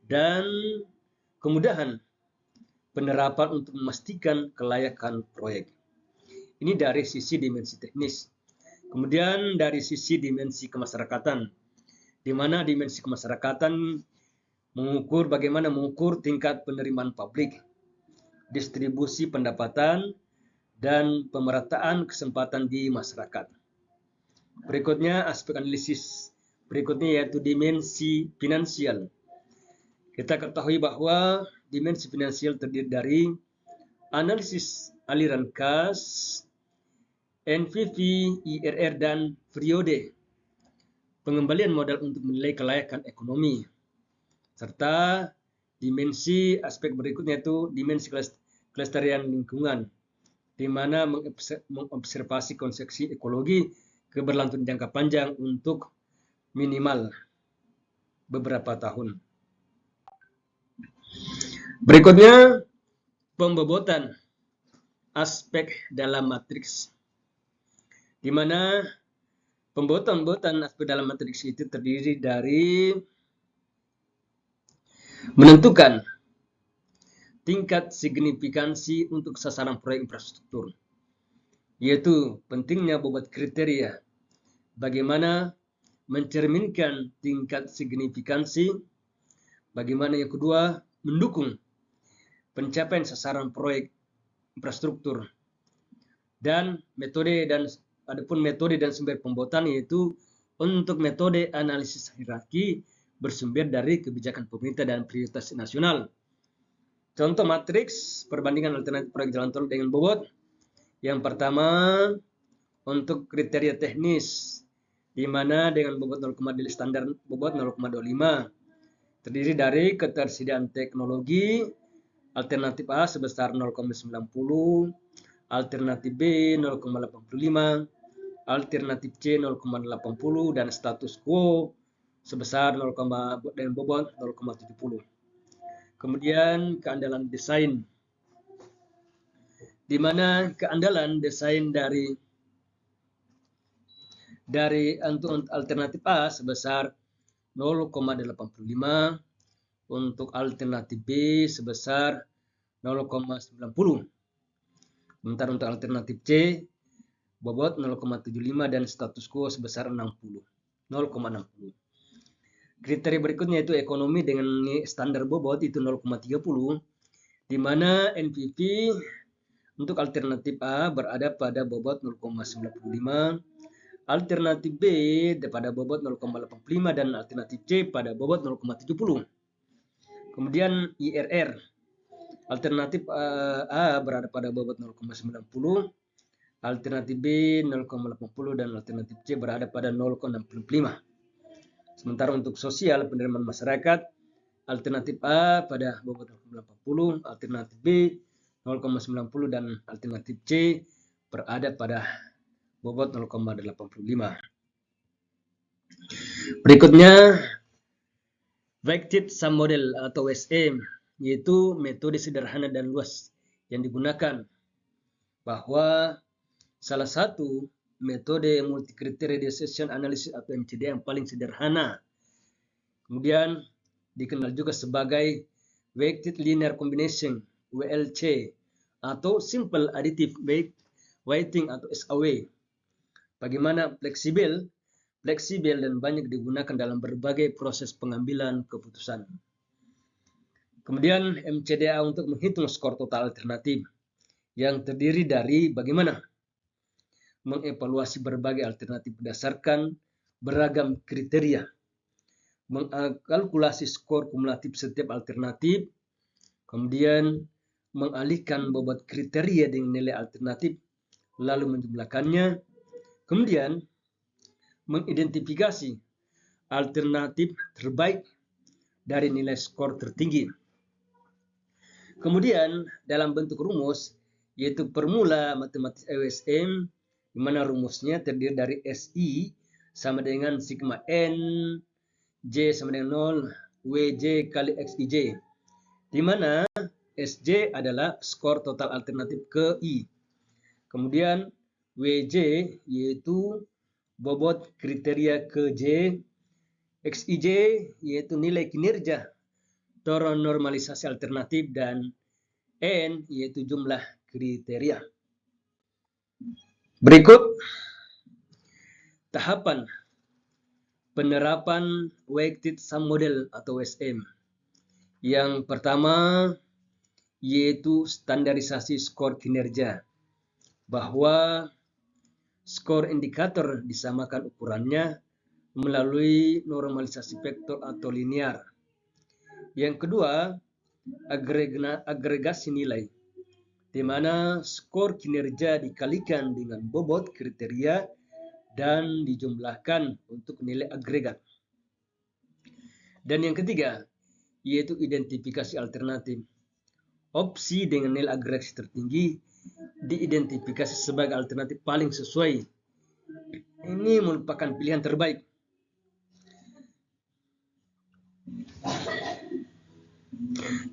dan kemudahan penerapan untuk memastikan kelayakan proyek. Ini dari sisi dimensi teknis. Kemudian dari sisi dimensi kemasyarakatan, di mana dimensi kemasyarakatan bagaimana mengukur tingkat penerimaan publik, distribusi pendapatan, dan pemerataan kesempatan di masyarakat. Berikutnya aspek analisis berikutnya yaitu dimensi finansial. Kita ketahui bahwa dimensi finansial terdiri dari analisis aliran kas, NPV, IRR, dan periode pengembalian modal untuk menilai kelayakan ekonomi. Serta dimensi aspek berikutnya itu dimensi kelestarian lingkungan, di mana mengobservasi konsepsi ekologi keberlangsungan jangka panjang untuk minimal beberapa tahun. Berikutnya, pembobotan aspek dalam matriks, di mana pembobotan aspek dalam matriks itu terdiri dari menentukan tingkat signifikansi untuk sasaran proyek infrastruktur, yaitu pentingnya bobot kriteria bagaimana mencerminkan tingkat signifikansi, bagaimana yang kedua mendukung pencapaian sasaran proyek infrastruktur, dan adapun metode dan sumber pembuatan yaitu untuk metode analisis hierarki bersumber dari kebijakan pemerintah dan prioritas nasional. Contoh matriks perbandingan alternatif proyek jalan tol dengan bobot. Yang pertama untuk kriteria teknis, di mana dengan bobot 0,2 standar bobot 0,25 terdiri dari ketersediaan teknologi alternatif A sebesar 0,90, alternatif B 0,85, alternatif C 0,80 dan status quo sebesar 0, dan bobot 0,70. Kemudian keandalan desain, di mana keandalan desain dari untuk alternatif A sebesar 0,85, untuk alternatif B sebesar 0,90. Sementara untuk alternatif C bobot 0,75 dan status quo sebesar 0,60. Kriteria berikutnya itu ekonomi dengan standar bobot itu 0,30, di mana NPV untuk alternatif A berada pada bobot 0,95, alternatif B pada bobot 0,85 dan alternatif C pada bobot 0,70. Kemudian IRR, alternatif A berada pada bobot 0,90, alternatif B 0,80 dan alternatif C berada pada 0,65. Sementara untuk sosial penerimaan masyarakat, alternatif A pada bobot 0,80, alternatif B 0,90 dan alternatif C berada pada bobot 0,85. Berikutnya Weighted Sum Model atau WSM, yaitu metode sederhana dan luas yang digunakan, bahwa salah satu metode multi-kriteria decision analysis atau MCD yang paling sederhana. Kemudian dikenal juga sebagai Weighted Linear Combination WLC atau Simple Additive Weighting atau SAW. Bagaimana fleksibel dan banyak digunakan dalam berbagai proses pengambilan keputusan. Kemudian MCDA untuk menghitung skor total alternatif yang terdiri dari bagaimana mengevaluasi berbagai alternatif berdasarkan beragam kriteria, mengkalkulasi skor kumulatif setiap alternatif, kemudian mengalihkan bobot kriteria dengan nilai alternatif, lalu menjumlahkannya, kemudian mengidentifikasi alternatif terbaik dari nilai skor tertinggi. Kemudian dalam bentuk rumus, yaitu formula matematis WSM, di mana rumusnya terdiri dari SI sama dengan sigma N, J sama dengan 0, WJ kali XIJ, di mana SJ adalah skor total alternatif ke I. Kemudian WJ yaitu bobot kriteria ke J, XIJ yaitu nilai kinerja normalisasi alternatif, dan N yaitu jumlah kriteria. Berikut tahapan penerapan Weighted Sum Model atau WSM. Yang pertama yaitu standarisasi skor kinerja, bahwa skor indikator disamakan ukurannya melalui normalisasi vektor atau linear. Yang kedua, agregasi nilai, di mana skor kinerja dikalikan dengan bobot kriteria dan dijumlahkan untuk nilai agregat. Dan yang ketiga, yaitu identifikasi alternatif. Opsi dengan nilai agregasi tertinggi diidentifikasi sebagai alternatif paling sesuai. Ini merupakan pilihan terbaik.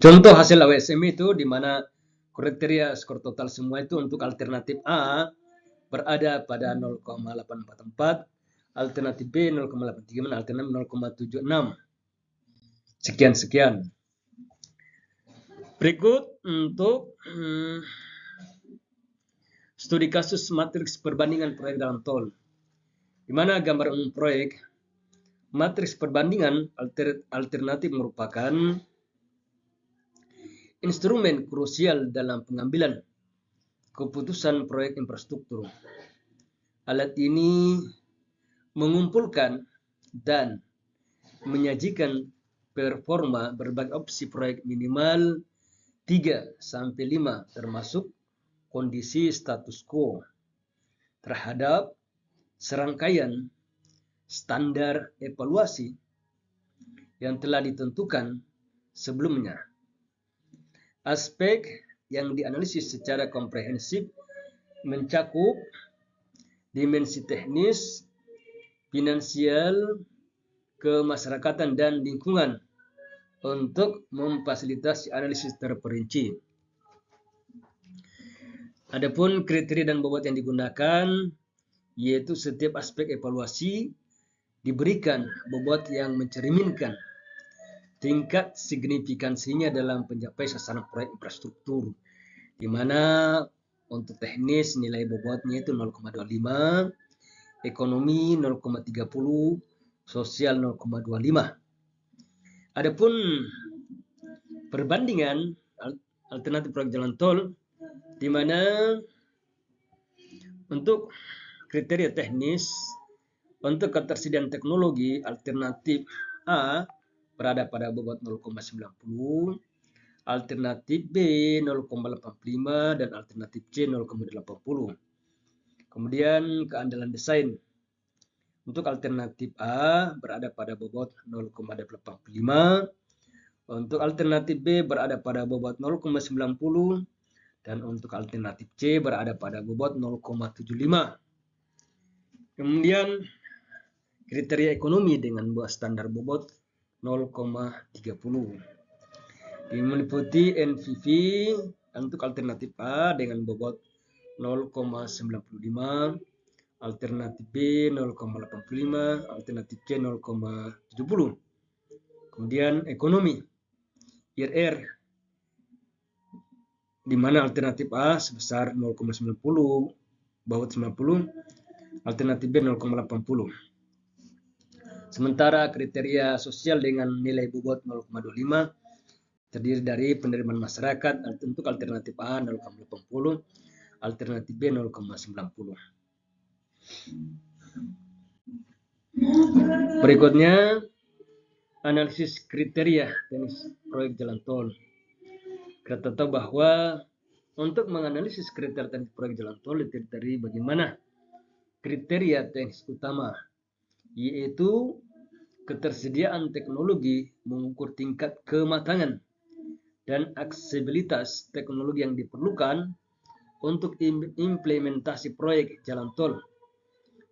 Contoh hasil WSM itu di mana kriteria skor total semua itu untuk alternatif A berada pada 0,844, alternatif B 0,836, alternatif 0,76. Sekian. Berikut untuk studi kasus matriks perbandingan proyek dalam tol. Di mana gambar umum proyek, matriks perbandingan alternatif merupakan instrumen krusial dalam pengambilan keputusan proyek infrastruktur. Alat ini mengumpulkan dan menyajikan performa berbagai opsi proyek minimal 3-5 termasuk kondisi status quo terhadap serangkaian standar evaluasi yang telah ditentukan sebelumnya. Aspek yang dianalisis secara komprehensif mencakup dimensi teknis, finansial, kemasyarakatan, dan lingkungan untuk memfasilitasi analisis terperinci. Adapun kriteria dan bobot yang digunakan, yaitu setiap aspek evaluasi diberikan bobot yang mencerminkan tingkat signifikansinya dalam pencapai sasaran proyek infrastruktur, di mana untuk teknis nilai bobotnya itu 0,25, ekonomi 0,30, sosial 0,25. Adapun perbandingan alternatif proyek jalan tol, di mana untuk kriteria teknis untuk ketersediaan teknologi alternatif A berada pada bobot 0,90, alternatif B 0,85 dan alternatif C 0,80. Kemudian keandalan desain untuk alternatif A berada pada bobot 0,85, untuk alternatif B berada pada bobot 0,90 dan untuk alternatif C berada pada bobot 0,75. Kemudian kriteria ekonomi dengan standar bobot 0,30. Meliputi NPV untuk alternatif A dengan bobot 0,95, alternatif B 0,85, alternatif C 0,70. Kemudian ekonomi IRR, di mana alternatif A sebesar 0,90, bobot 90, alternatif B 0,80. Sementara kriteria sosial dengan nilai bobot 0,25 terdiri dari penerimaan masyarakat untuk alternatif A 0,80, alternatif B 0,90. Berikutnya analisis kriteria teknis proyek jalan tol. Kita tahu bahwa untuk menganalisis kriteria teknis proyek jalan tol terdiri dari bagaimana kriteria teknis utama, yaitu ketersediaan teknologi mengukur tingkat kematangan dan aksesibilitas teknologi yang diperlukan untuk implementasi proyek jalan tol.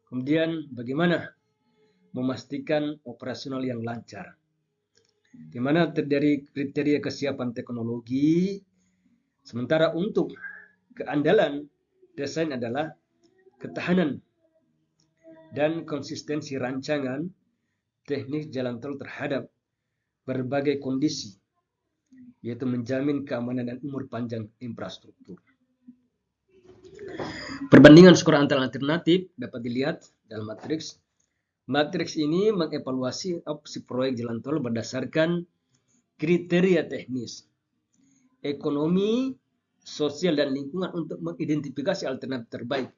Kemudian bagaimana memastikan operasional yang lancar, di mana terdiri kriteria kesiapan teknologi. Sementara untuk keandalan desain adalah ketahanan dan konsistensi rancangan teknik jalan tol terhadap berbagai kondisi, yaitu menjamin keamanan dan umur panjang infrastruktur. Perbandingan skor antara alternatif dapat dilihat dalam matriks. Matriks ini mengevaluasi opsi proyek jalan tol berdasarkan kriteria teknis, ekonomi, sosial, dan lingkungan untuk mengidentifikasi alternatif terbaik.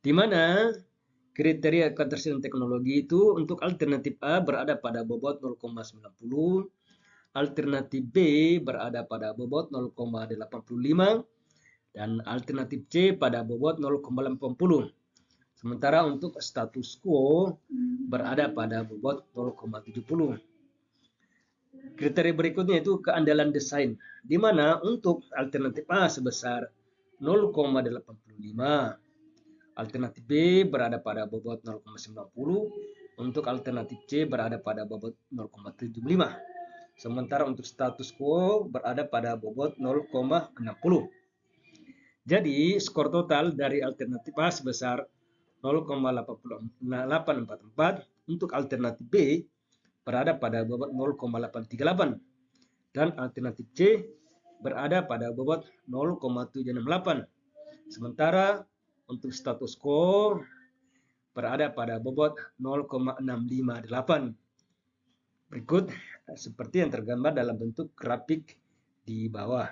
Di mana kriteria ketersediaan teknologi itu untuk alternatif A berada pada bobot 0,90, alternatif B berada pada bobot 0,85, dan alternatif C pada bobot 0,80. Sementara untuk status quo berada pada bobot 0,70. Kriteria berikutnya itu keandalan desain, di mana untuk alternatif A sebesar 0,85, alternatif B berada pada bobot 0,90, untuk alternatif C berada pada bobot 0,75. Sementara untuk status quo berada pada bobot 0,60. Jadi skor total dari alternatif A sebesar 0,844, untuk alternatif B berada pada bobot 0,838 dan alternatif C berada pada bobot 0,768. Sementara untuk status quo berada pada bobot 0,658. Berikut seperti yang tergambar dalam bentuk grafik di bawah.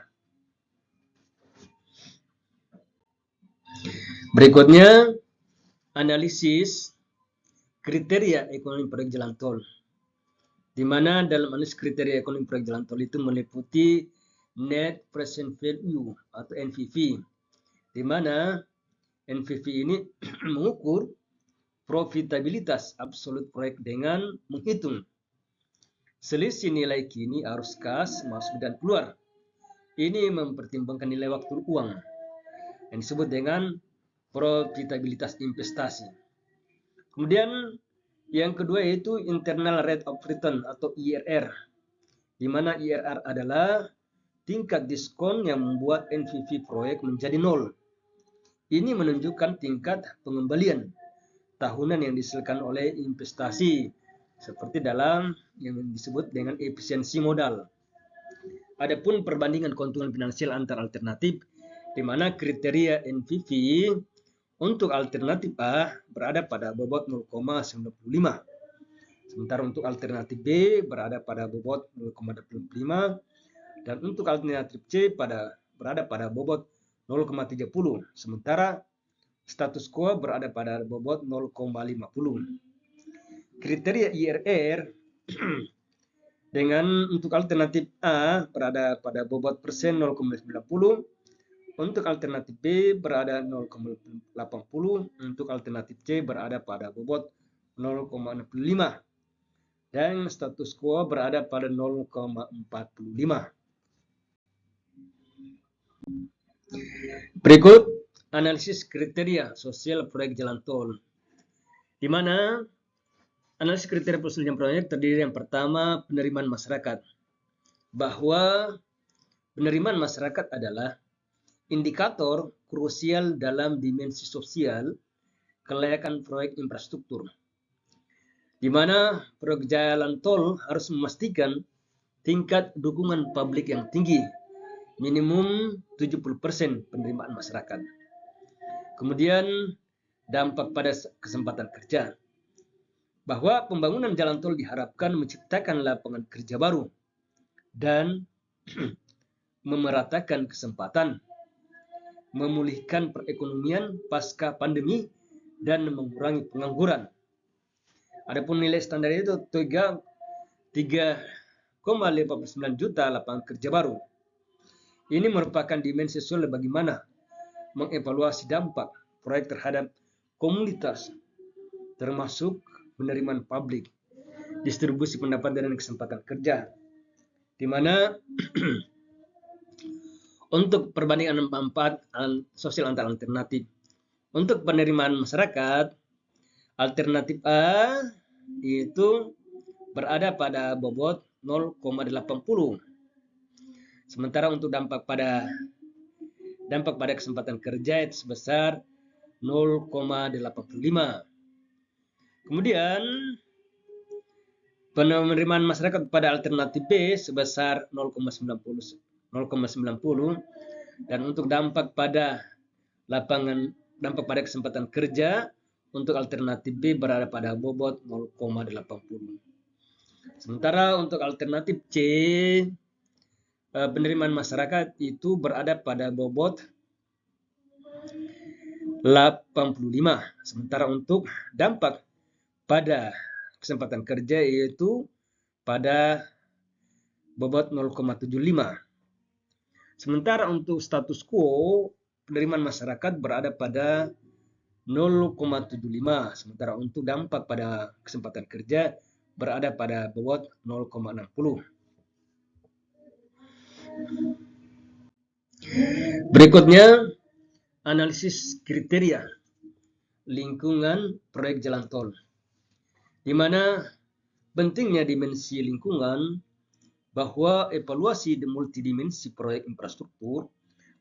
Berikutnya, analisis kriteria ekonomi proyek jalan tol. Di mana dalam analisis kriteria ekonomi proyek jalan tol itu meliputi Net Present Value atau NPV, di mana NPV ini mengukur profitabilitas absolut proyek dengan menghitung selisih nilai kini, arus kas, masuk dan keluar. Ini mempertimbangkan nilai waktu uang yang disebut dengan profitabilitas investasi. Kemudian yang kedua yaitu Internal Rate of Return atau IRR, di mana IRR adalah tingkat diskon yang membuat NPV proyek menjadi nol. Ini menunjukkan tingkat pengembalian tahunan yang dihasilkan oleh investasi, seperti dalam yang disebut dengan efisiensi modal. Adapun perbandingan keuntungan finansial antar alternatif, di mana kriteria NPV untuk alternatif A berada pada bobot 0,95, sementara untuk alternatif B berada pada bobot 0,25, dan untuk alternatif C berada pada bobot 0,30, sementara status quo berada pada bobot 0,50. Kriteria IRR dengan untuk alternatif A berada pada bobot persen 0,90, untuk alternatif B berada 0,80, untuk alternatif C berada pada bobot 0,65, dan status quo berada pada 0,45. Berikut analisis kriteria sosial proyek jalan tol, di mana analisis kriteria sosial proyek terdiri yang pertama penerimaan masyarakat, bahwa penerimaan masyarakat adalah indikator krusial dalam dimensi sosial kelayakan proyek infrastruktur, di mana proyek jalan tol harus memastikan tingkat dukungan publik yang tinggi, minimum 70% penerimaan masyarakat. Kemudian dampak pada kesempatan kerja, bahwa pembangunan jalan tol diharapkan menciptakan lapangan kerja baru dan memeratakan kesempatan, memulihkan perekonomian pasca pandemi, dan mengurangi pengangguran. Adapun nilai standar itu 3,59 juta lapangan kerja baru. Ini merupakan dimensi sosial bagaimana mengevaluasi dampak proyek terhadap komunitas, termasuk penerimaan publik, distribusi pendapatan dan kesempatan kerja, di mana untuk perbandingan manfaat sosial antar alternatif. Untuk penerimaan masyarakat, alternatif A itu berada pada bobot 0,80. Sementara untuk dampak pada kesempatan kerja itu sebesar 0,85. Kemudian penerimaan masyarakat pada alternatif B sebesar 0,90, dan untuk dampak pada kesempatan kerja untuk alternatif B berada pada bobot 0,80. Sementara untuk alternatif C penerimaan masyarakat itu berada pada bobot 85. Sementara untuk dampak pada kesempatan kerja yaitu pada bobot 0,75. Sementara untuk status quo penerimaan masyarakat berada pada 0,75. Sementara untuk dampak pada kesempatan kerja berada pada bobot 0,60. Berikutnya analisis kriteria lingkungan proyek jalan tol, di mana pentingnya dimensi lingkungan, bahwa evaluasi multidimensi proyek infrastruktur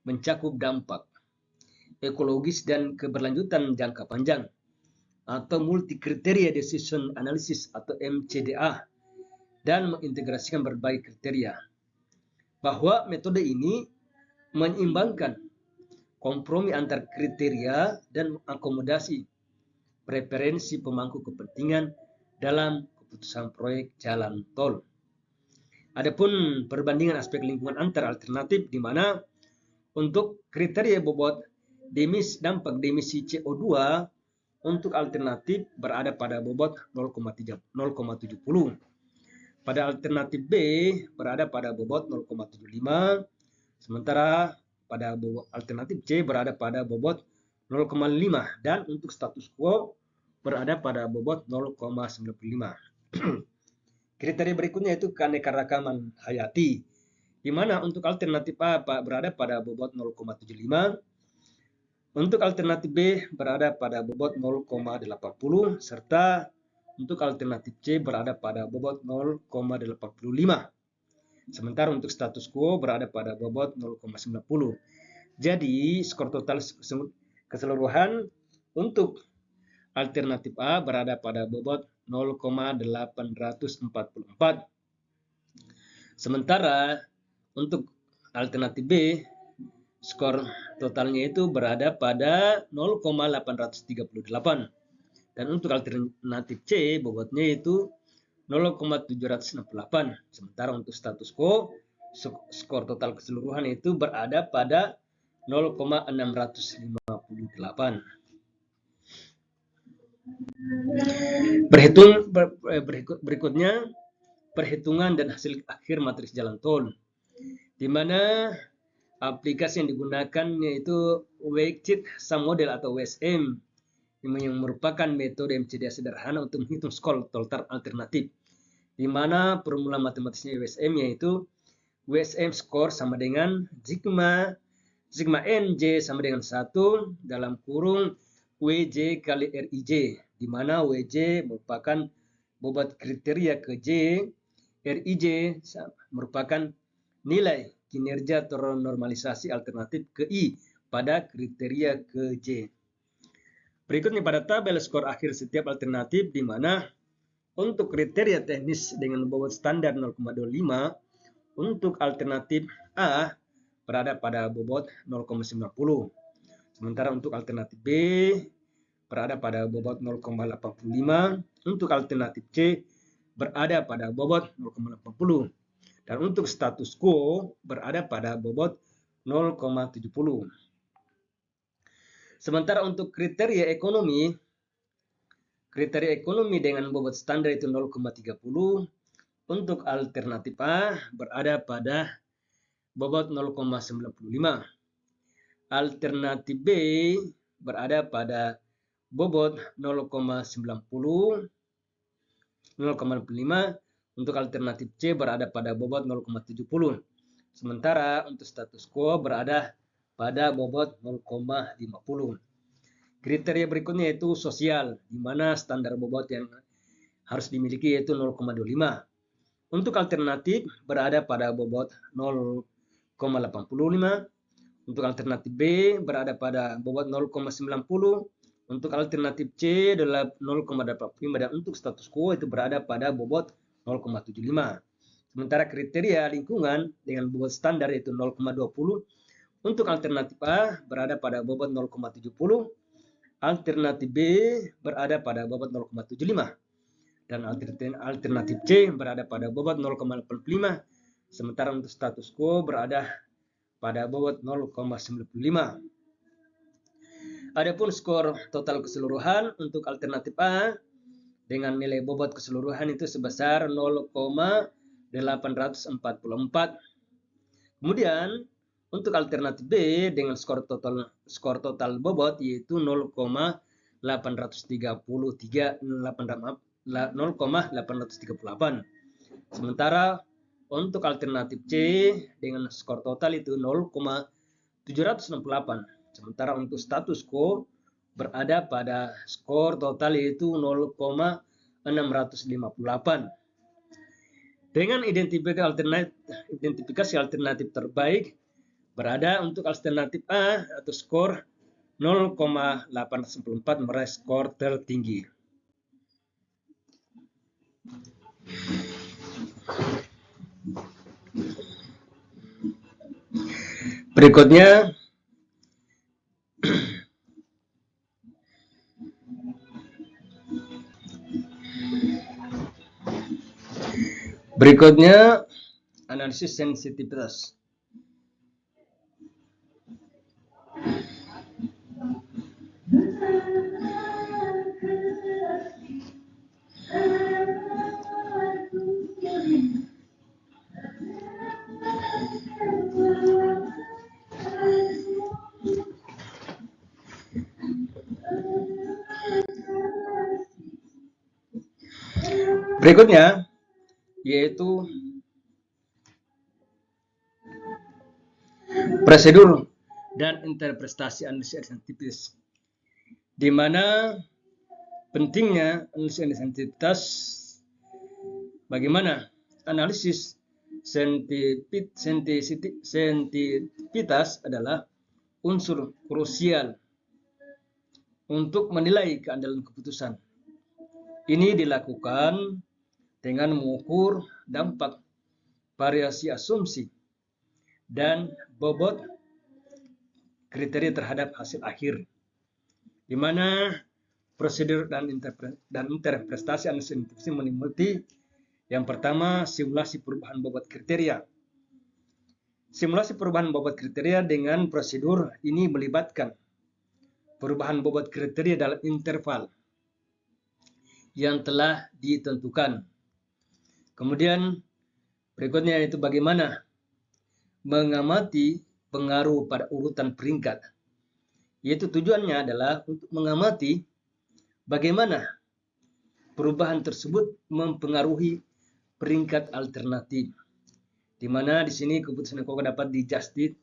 mencakup dampak ekologis dan keberlanjutan jangka panjang atau multi kriteria decision analysis atau MCDA, dan mengintegrasikan berbagai kriteria, bahwa metode ini menyeimbangkan kompromi antar kriteria dan akomodasi preferensi pemangku kepentingan dalam keputusan proyek jalan tol. Adapun perbandingan aspek lingkungan antar alternatif di mana untuk kriteria bobot dampak emisi CO2 untuk alternatif berada pada bobot 0,70. Pada alternatif B berada pada bobot 0,75, sementara pada alternatif C berada pada bobot 0,5 dan untuk status quo berada pada bobot 0,95. Kriteria berikutnya itu keanekaragaman hayati, di mana untuk alternatif A berada pada bobot 0,75, untuk alternatif B berada pada bobot 0,80, serta untuk alternatif C berada pada bobot 0,85. Sementara untuk status quo berada pada bobot 0,90. Jadi skor total keseluruhan untuk alternatif A berada pada bobot 0,844. Sementara untuk alternatif B, skor totalnya itu berada pada 0,838. Dan untuk alternatif C, bobotnya itu 0,768. Sementara untuk status quo, skor total keseluruhan itu berada pada 0,658. Berikutnya perhitungan dan hasil akhir matriks jalan tol, di mana aplikasi yang digunakan yaitu Weighted Sum Model atau WSM, yang merupakan metode MCDA sederhana untuk menghitung skor total alternatif, di mana formula matematisnya WSM yaitu WSM skor sama dengan sigma NJ sama dengan 1 dalam kurung WJ kali RIJ, di mana WJ merupakan bobot kriteria ke J, RIJ merupakan nilai kinerja normalisasi alternatif ke I pada kriteria ke J. Berikutnya pada tabel skor akhir setiap alternatif, di mana untuk kriteria teknis dengan bobot standar 0,25, untuk alternatif A berada pada bobot 0,90. Sementara untuk alternatif B berada pada bobot 0,85, untuk alternatif C berada pada bobot 0,80, dan untuk status quo berada pada bobot 0,70. Sementara untuk kriteria ekonomi dengan bobot standar itu 0,30, untuk alternatif A berada pada bobot 0,95. Alternatif B berada pada bobot 0,90, 0,5. Untuk alternatif C berada pada bobot 0,70. Sementara untuk status quo berada pada bobot 0,50. Kriteria berikutnya yaitu sosial, di mana standar bobot yang harus dimiliki yaitu 0,25. Untuk alternatif berada pada bobot 0,85. Untuk alternatif B berada pada bobot 0,90. Untuk alternatif C adalah 0,85, dan untuk status quo itu berada pada bobot 0,75. Sementara kriteria lingkungan dengan bobot standar yaitu 0,20. Untuk alternatif A berada pada bobot 0,70. Alternatif B berada pada bobot 0,75. Dan alternatif C berada pada bobot 0,85. Sementara untuk status quo berada pada bobot 0,95. Adapun skor total keseluruhan untuk alternatif A dengan nilai bobot keseluruhan itu sebesar 0,844. Kemudian untuk alternatif B dengan skor total bobot yaitu 0,838. Sementara untuk alternatif C dengan skor total itu 0,768. Sementara untuk status quo berada pada skor total yaitu 0,658. Dengan identifikasi alternatif terbaik berada untuk alternatif A atau skor 0,894 meraih skor tertinggi. Berikutnya Berikutnya, analisis sensitivitas. Berikutnya, yaitu prosedur dan interpretasi analisis sensitivitas, di mana pentingnya analisis sensitivitas, bagaimana analisis sensitivitas adalah unsur krusial untuk menilai keandalan keputusan. Ini dilakukan dengan mengukur dampak variasi asumsi dan bobot kriteria terhadap hasil akhir, di mana prosedur dan interpretasi analisis sensitivitas meliputi yang pertama, simulasi perubahan bobot kriteria. Simulasi perubahan bobot kriteria dengan prosedur ini melibatkan perubahan bobot kriteria dalam interval yang telah ditentukan. Kemudian berikutnya yaitu bagaimana mengamati pengaruh pada urutan peringkat. Yaitu tujuannya adalah untuk mengamati bagaimana perubahan tersebut mempengaruhi peringkat alternatif. Di mana di sini keputusan yang kokoh dapat dijustif,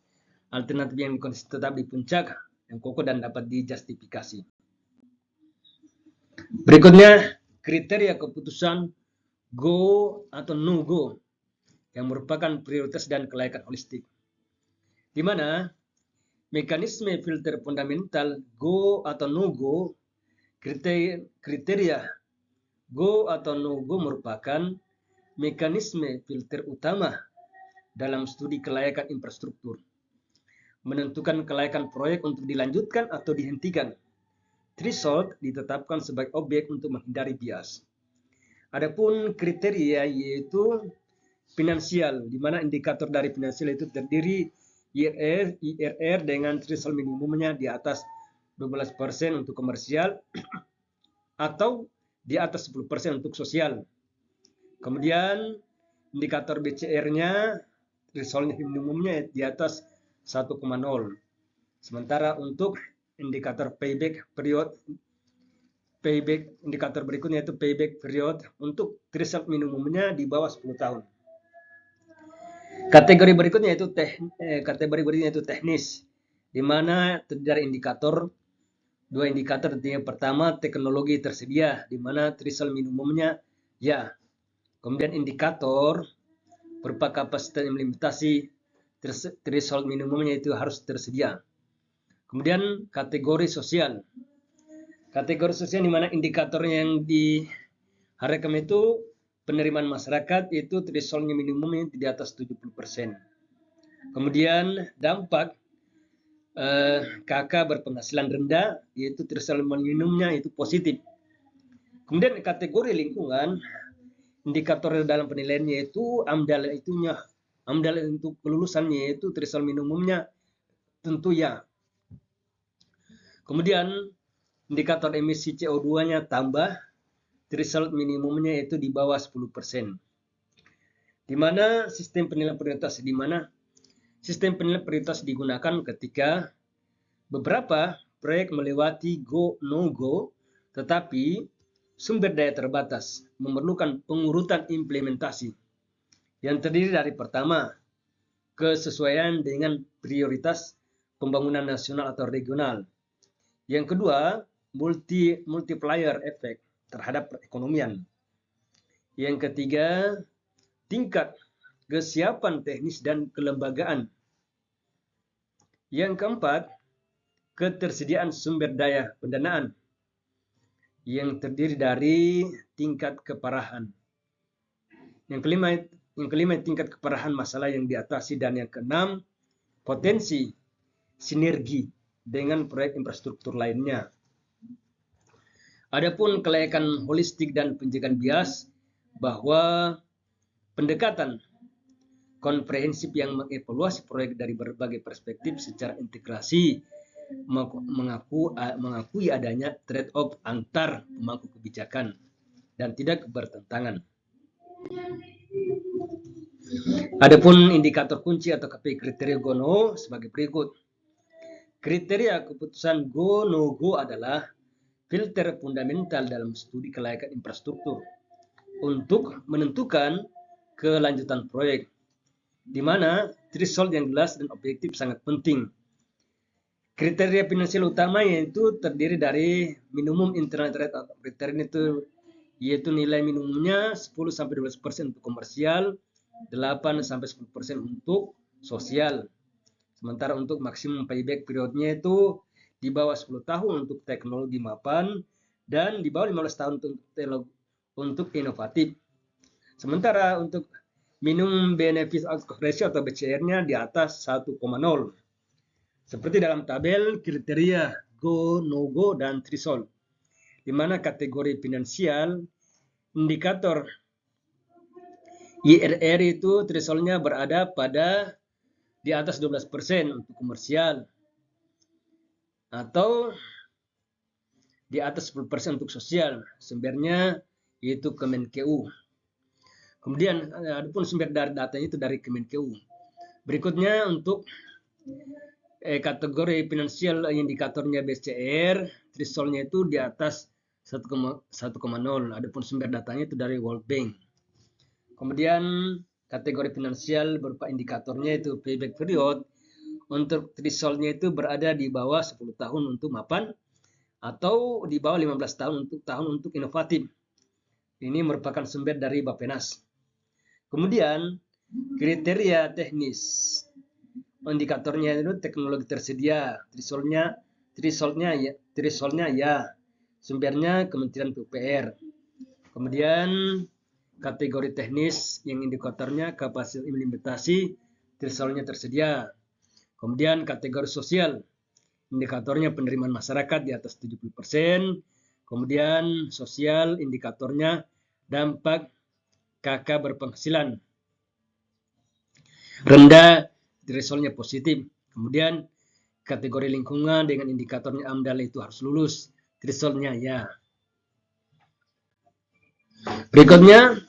alternatif yang tetap di puncak yang kokoh dan dapat dijustifikasi. Berikutnya, kriteria keputusan go atau no go yang merupakan prioritas dan kelayakan holistik, di mana mekanisme filter fundamental go atau no go, kriteria go atau no go merupakan mekanisme filter utama dalam studi kelayakan infrastruktur, menentukan kelayakan proyek untuk dilanjutkan atau dihentikan. Threshold ditetapkan sebagai objek untuk menghindari bias. Adapun kriteria yaitu finansial, di mana indikator dari finansial itu terdiri IRR dengan threshold minimumnya di atas 12% untuk komersial atau di atas 10% untuk sosial. Kemudian indikator BCR-nya threshold minimumnya di atas 1,0. Sementara untuk indikator payback period, indikator berikutnya itu payback period untuk threshold minimumnya di bawah 10 tahun. Kategori berikutnya itu teknis, di mana terdiri dari dua indikator. Yang pertama teknologi tersedia, di mana threshold minimumnya ya. Kemudian indikator berupa kapasitas implementasi, threshold minimumnya itu harus tersedia. Kemudian kategori sosial. Kategori sosial di mana indikator yang diharapkan itu penerimaan masyarakat itu thresholdnya minimumnya di atas 70%. Kemudian dampak KK berpenghasilan rendah, yaitu threshold minimumnya itu positif. Kemudian kategori lingkungan, indikator dalam penilaiannya itu AMDAL untuk kelulusannya itu threshold minimumnya tentu ya. Kemudian indikator emisi CO2-nya tambah, threshold minimumnya itu di bawah 10%. Di mana sistem penilaian prioritas digunakan ketika beberapa proyek melewati go no go, tetapi sumber daya terbatas, memerlukan pengurutan implementasi yang terdiri dari pertama, kesesuaian dengan prioritas pembangunan nasional atau regional. Yang kedua, multiplier effect terhadap perekonomian. Yang ketiga, tingkat kesiapan teknis dan kelembagaan. Yang keempat, ketersediaan sumber daya pendanaan yang terdiri dari tingkat keparahan. Yang kelima tingkat keparahan masalah yang diatasi, dan yang keenam, potensi sinergi dengan proyek infrastruktur lainnya. Adapun kelayakan holistik dan pencegahan bias, bahwa pendekatan komprehensif yang mengevaluasi proyek dari berbagai perspektif secara integrasi, mengakui adanya trade-off antar pemangku kebijakan dan tidak bertentangan. Adapun indikator kunci atau KPI kriteria go-no sebagai berikut. Kriteria keputusan go-no-go adalah filter fundamental dalam studi kelayakan infrastruktur untuk menentukan kelanjutan proyek, di mana threshold yang jelas dan objektif sangat penting. Kriteria finansial utama yaitu terdiri dari minimum internal rate of return yaitu nilai minimumnya 10-12% untuk komersial, 8-10% untuk sosial. Sementara untuk maksimum payback periodnya itu di bawah 10 tahun untuk teknologi mapan dan di bawah 15 tahun untuk inovatif. Sementara untuk minimum benefit outcome ratio atau BCR-nya di atas 1,0. Seperti dalam tabel kriteria go, no go, dan threshold. Di mana kategori finansial indikator IRR itu thresholdnya berada pada di atas 12% untuk komersial atau di atas 10% untuk sosial. Sumbernya yaitu Kemenkeu. Kemudian adapun sumber datanya itu dari Kemenkeu. Berikutnya untuk kategori finansial indikatornya BCR, thresholdnya itu di atas 1,0. Adapun sumber datanya itu dari World Bank. Kemudian kategori finansial berupa indikatornya itu payback period. Untuk thresholdnya itu berada di bawah 10 tahun untuk mapan atau di bawah 15 tahun untuk inovatif. Ini merupakan sumber dari Bappenas. Kemudian kriteria teknis. Indikatornya itu teknologi tersedia. Thresholdnya ya. Sumbernya Kementerian PUPR. Kemudian kategori teknis yang indikatornya kapasitas implementasi, thresholdnya tersedia. Kemudian kategori sosial, indikatornya penerimaan masyarakat di atas 70%. Kemudian sosial, indikatornya dampak KK berpenghasilan rendah, thresholdnya positif. Kemudian kategori lingkungan dengan indikatornya AMDAL itu harus lulus, thresholdnya ya. Berikutnya,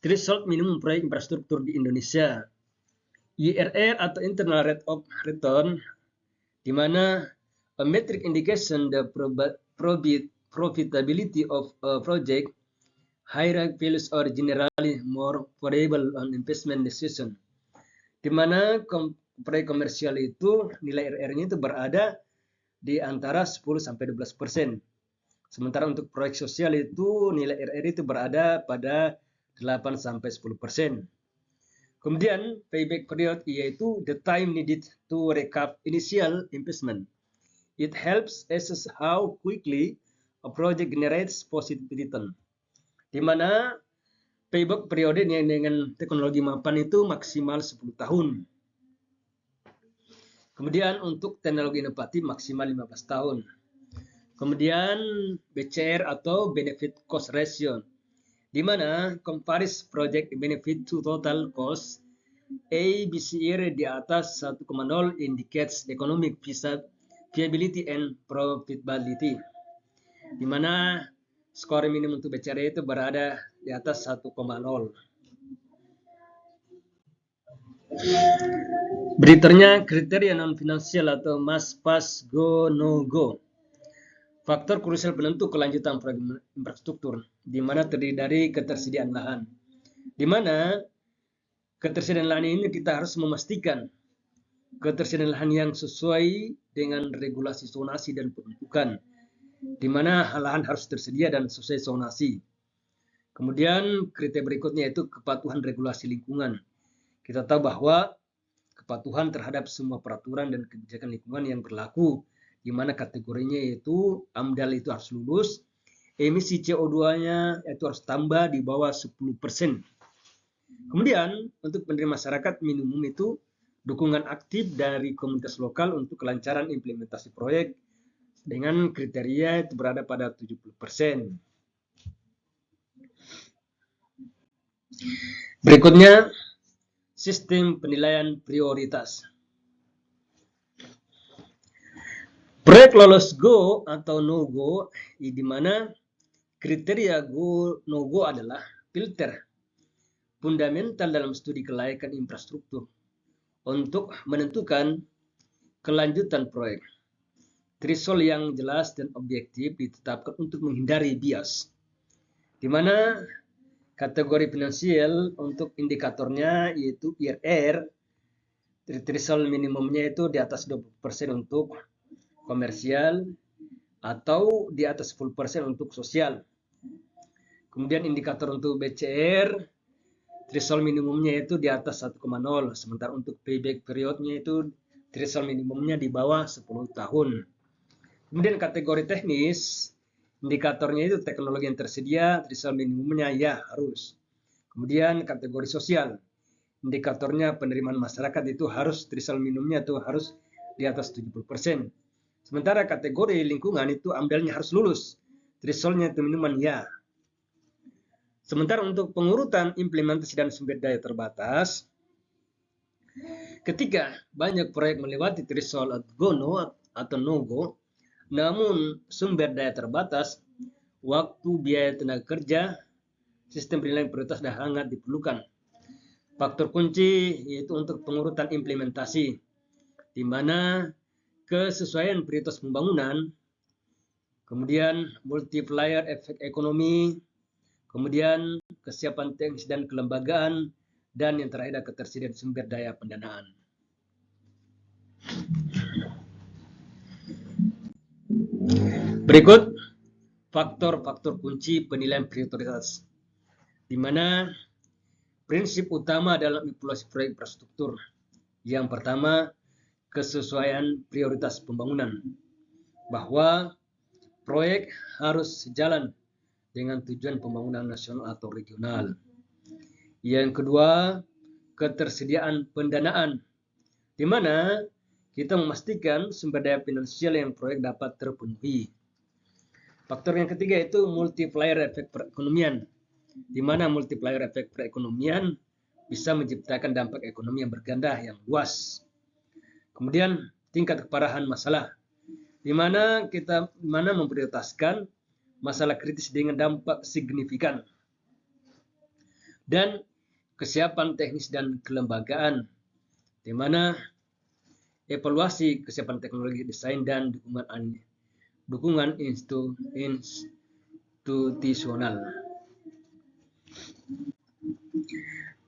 threshold minimum proyek infrastruktur di Indonesia. IRR atau Internal Rate of Return, di mana a metric indication the profitability of a project, higher values are generally more favorable on investment decision. Di mana proyek komersial itu nilai IRR-nya itu berada di antara 10-12%. Sementara untuk proyek sosial itu nilai IRR itu berada pada 8-10%. Kemudian payback period yaitu the time needed to recoup initial investment. It helps assess how quickly a project generates positive return. Di mana payback period dengan teknologi mapan itu maksimal 10 tahun. Kemudian untuk teknologi inovatif maksimal 15 tahun. Kemudian BCR atau benefit cost ratio, di mana compares project benefit to total cost. BCR di atas 1,0 indicates economic viability and profitability, di mana skor minimum untuk BCR itu berada di atas 1,0. Berikutnya kriteria non finansial atau must pass, go, no go. Faktor krusial penentu kelanjutan proyek infrastruktur, di mana terdiri dari ketersediaan lahan. Di mana ketersediaan lahan ini kita harus memastikan ketersediaan lahan yang sesuai dengan regulasi zonasi dan peruntukan, di mana lahan harus tersedia dan sesuai zonasi. Kemudian kriteria berikutnya yaitu kepatuhan regulasi lingkungan. Kita tahu bahwa kepatuhan terhadap semua peraturan dan kebijakan lingkungan yang berlaku, di mana kategorinya yaitu AMDAL itu harus lulus, emisi CO2-nya itu harus tambah di bawah 10%. Kemudian untuk penerima masyarakat minimum itu dukungan aktif dari komunitas lokal untuk kelancaran implementasi proyek dengan kriteria itu berada pada 70%. Berikutnya, sistem penilaian prioritas. Proyek lolos go atau no go, di mana kriteria go no go adalah filter fundamental dalam studi kelayakan infrastruktur untuk menentukan kelanjutan proyek. Threshold yang jelas dan objektif ditetapkan untuk menghindari bias, di mana kategori finansial untuk indikatornya yaitu IRR, threshold minimumnya itu di atas 20% untuk komersial atau di atas 10% untuk sosial. Kemudian indikator untuk BCR, threshold minimumnya itu di atas 1,0, sementara untuk payback periodnya itu threshold minimumnya di bawah 10 tahun. Kemudian kategori teknis, indikatornya itu teknologi yang tersedia, threshold minimumnya ya harus. Kemudian kategori sosial, indikatornya penerimaan masyarakat itu harus threshold minimumnya itu harus di atas 70%. Sementara kategori lingkungan itu amdalnya harus lulus, thresholdnya itu minimal ya. Sementara untuk pengurutan implementasi dan sumber daya terbatas, ketika banyak proyek melewati threshold go no atau no go, namun sumber daya terbatas, waktu, biaya, tenaga kerja, sistem penilaian prioritas dah sangat diperlukan. Faktor kunci yaitu untuk pengurutan implementasi, di mana kesesuaian prioritas pembangunan, kemudian multiplier efek ekonomi, kemudian kesiapan teknis dan kelembagaan, dan yang terakhir ketersediaan sumber daya pendanaan. Berikut faktor-faktor kunci penilaian prioritas, di mana prinsip utama dalam evaluasi proyek infrastruktur. Yang pertama, kesesuaian prioritas pembangunan, bahwa proyek harus sejalan dengan tujuan pembangunan nasional atau regional. Yang kedua, ketersediaan pendanaan, di mana kita memastikan sumber daya finansial yang proyek dapat terpenuhi. Faktor yang ketiga itu multiplier efek perekonomian, di mana multiplier efek perekonomian bisa menciptakan dampak ekonomi yang berganda yang luas. Kemudian tingkat keparahan masalah, di mana kita memprioritaskan masalah kritis dengan dampak signifikan. Dan kesiapan teknis dan kelembagaan, di mana evaluasi kesiapan teknologi desain dan dukungan institusional.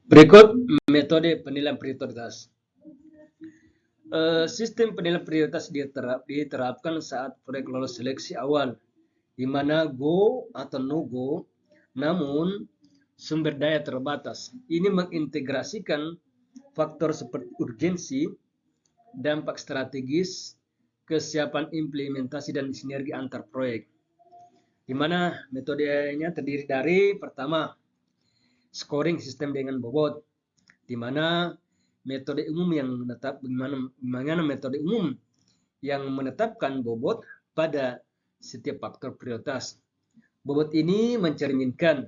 Berikut metode penilaian prioritas. Sistem penilaian prioritas diterapkan saat proyek lolos seleksi awal, di mana go atau no go, namun sumber daya terbatas. Ini mengintegrasikan faktor seperti urgensi, dampak strategis, kesiapan implementasi, dan sinergi antar proyek. Di mana metodenya terdiri dari pertama, scoring sistem dengan bobot, di mana metode umum yang menetapkan bobot pada setiap faktor prioritas. Bobot ini mencerminkan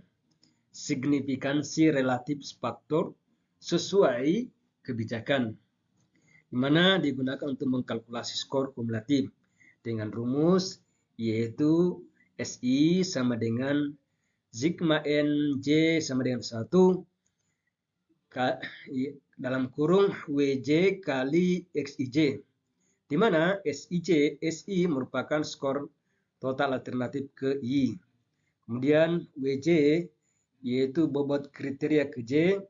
signifikansi relatif faktor sesuai kebijakan, di mana digunakan untuk mengkalkulasi skor kumulatif dengan rumus yaitu SI sama dengan sigma NJ sama dengan 1 dalam kurung WJ kali XIJ, di mana SI merupakan skor total alternatif ke I. Kemudian WJ yaitu bobot kriteria ke J,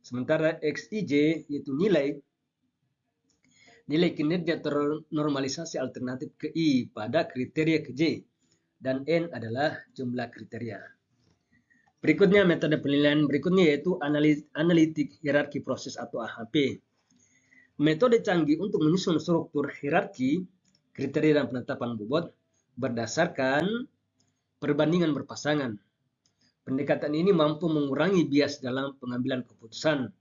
sementara XIJ yaitu nilai kinerja ternormalisasi alternatif ke I pada kriteria ke J, dan N adalah jumlah kriteria. Berikutnya metode penilaian berikutnya yaitu analitik hierarki proses atau AHP. Metode canggih untuk menyusun struktur hierarki kriteria dan penetapan bobot berdasarkan perbandingan berpasangan. Pendekatan ini mampu mengurangi bias dalam pengambilan keputusan,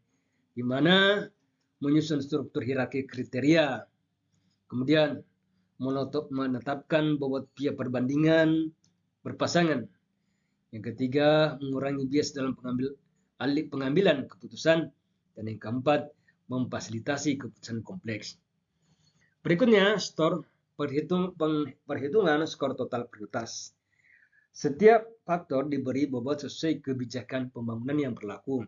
di mana menyusun struktur hierarki kriteria, kemudian menetapkan bobot biaya perbandingan berpasangan. Yang ketiga, mengurangi bias dalam alih pengambilan keputusan, dan yang keempat, memfasilitasi keputusan kompleks. Berikutnya, perhitungan skor total prioritas. Setiap faktor diberi bobot sesuai kebijakan pembangunan yang berlaku.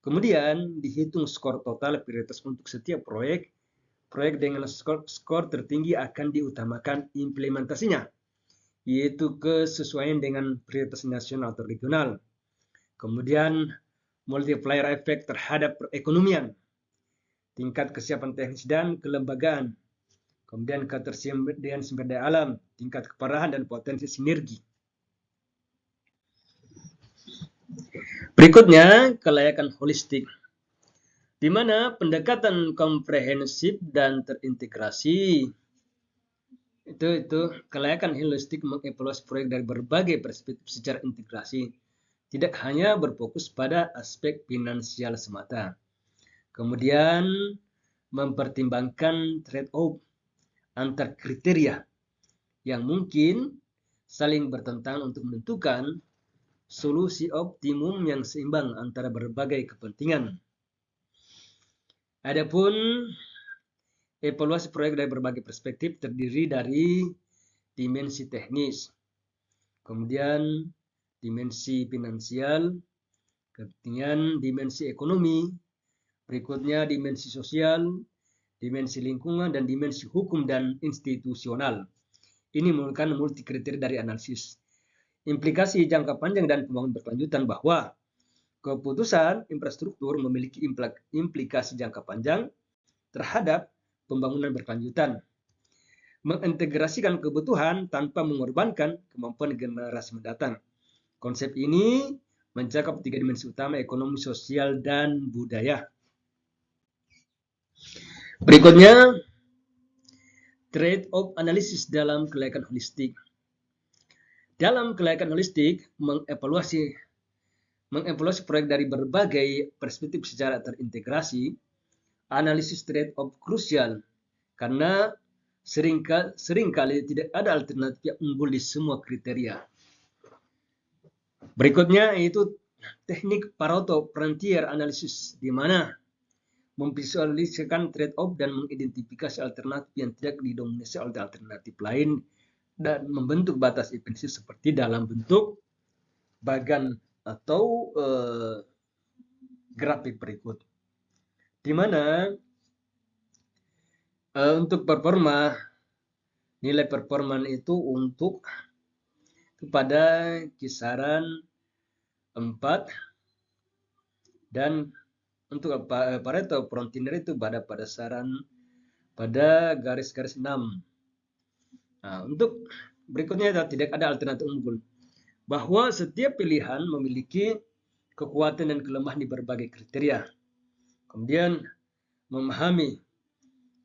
Kemudian dihitung skor total prioritas untuk setiap proyek. Proyek dengan skor tertinggi akan diutamakan implementasinya, yaitu kesesuaian dengan prioritas nasional atau regional. Kemudian multiplier effect terhadap perekonomian, tingkat kesiapan teknis dan kelembagaan. Kemudian ketersediaan sumber daya alam, tingkat keparahan dan potensi sinergi. Berikutnya, kelayakan holistik, di mana pendekatan komprehensif dan terintegrasi itu kelayakan holistik mengevaluasi proyek dari berbagai perspektif secara integrasi, tidak hanya berfokus pada aspek finansial semata. Kemudian mempertimbangkan trade-off antar kriteria yang mungkin saling bertentangan untuk menentukan solusi optimum yang seimbang antara berbagai kepentingan. Adapun evaluasi proyek dari berbagai perspektif terdiri dari dimensi teknis, kemudian dimensi finansial, kemudian dimensi ekonomi, berikutnya dimensi sosial, dimensi lingkungan, dan dimensi hukum dan institusional. Ini merupakan multi kriteria dari analisis. Implikasi jangka panjang dan pembangunan berkelanjutan bahwa keputusan infrastruktur memiliki implikasi jangka panjang terhadap pembangunan berkelanjutan. Mengintegrasikan kebutuhan tanpa mengorbankan kemampuan generasi mendatang. Konsep ini mencakup 3 dimensi utama: ekonomi, sosial, dan budaya. Berikutnya, trade-off analisis dalam kelayakan holistik. Dalam kelayakan holistik, mengevaluasi proyek dari berbagai perspektif secara terintegrasi. Analisis trade-off krusial karena seringkali tidak ada alternatif yang unggul di semua kriteria. Berikutnya yaitu teknik Pareto Frontier Analysis, di mana memvisualisasikan trade-off dan mengidentifikasi alternatif yang tidak didominasi oleh alternatif lain dan membentuk batas efisiensi seperti dalam bentuk bagan atau grafik berikut, di mana untuk nilai performa itu untuk pada kisaran 4, dan untuk Pareto Frontier itu pada garis-garis 6. Nah, untuk berikutnya tidak ada alternatif unggul, bahwa setiap pilihan memiliki kekuatan dan kelemahan di berbagai kriteria. Kemudian memahami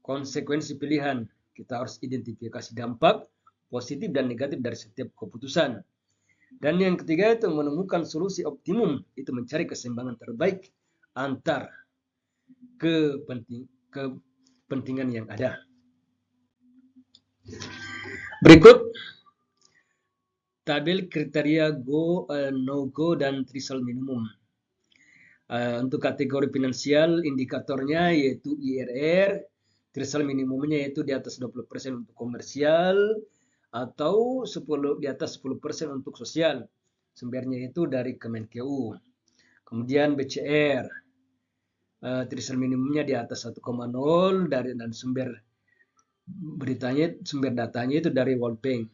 konsekuensi pilihan, kita harus identifikasi dampak positif dan negatif dari setiap keputusan. Dan yang ketiga itu menemukan solusi optimum, itu mencari keseimbangan terbaik antar kepentingan yang ada. Berikut tabel kriteria go, no go, dan threshold minimum. Untuk kategori finansial, indikatornya yaitu IRR, threshold minimumnya yaitu di atas 20% untuk komersial atau di atas 10% untuk sosial. Sumbernya itu dari Kemenkeu. Kemudian BCR, threshold minimumnya di atas 1,0 dan sumber datanya itu dari World Bank.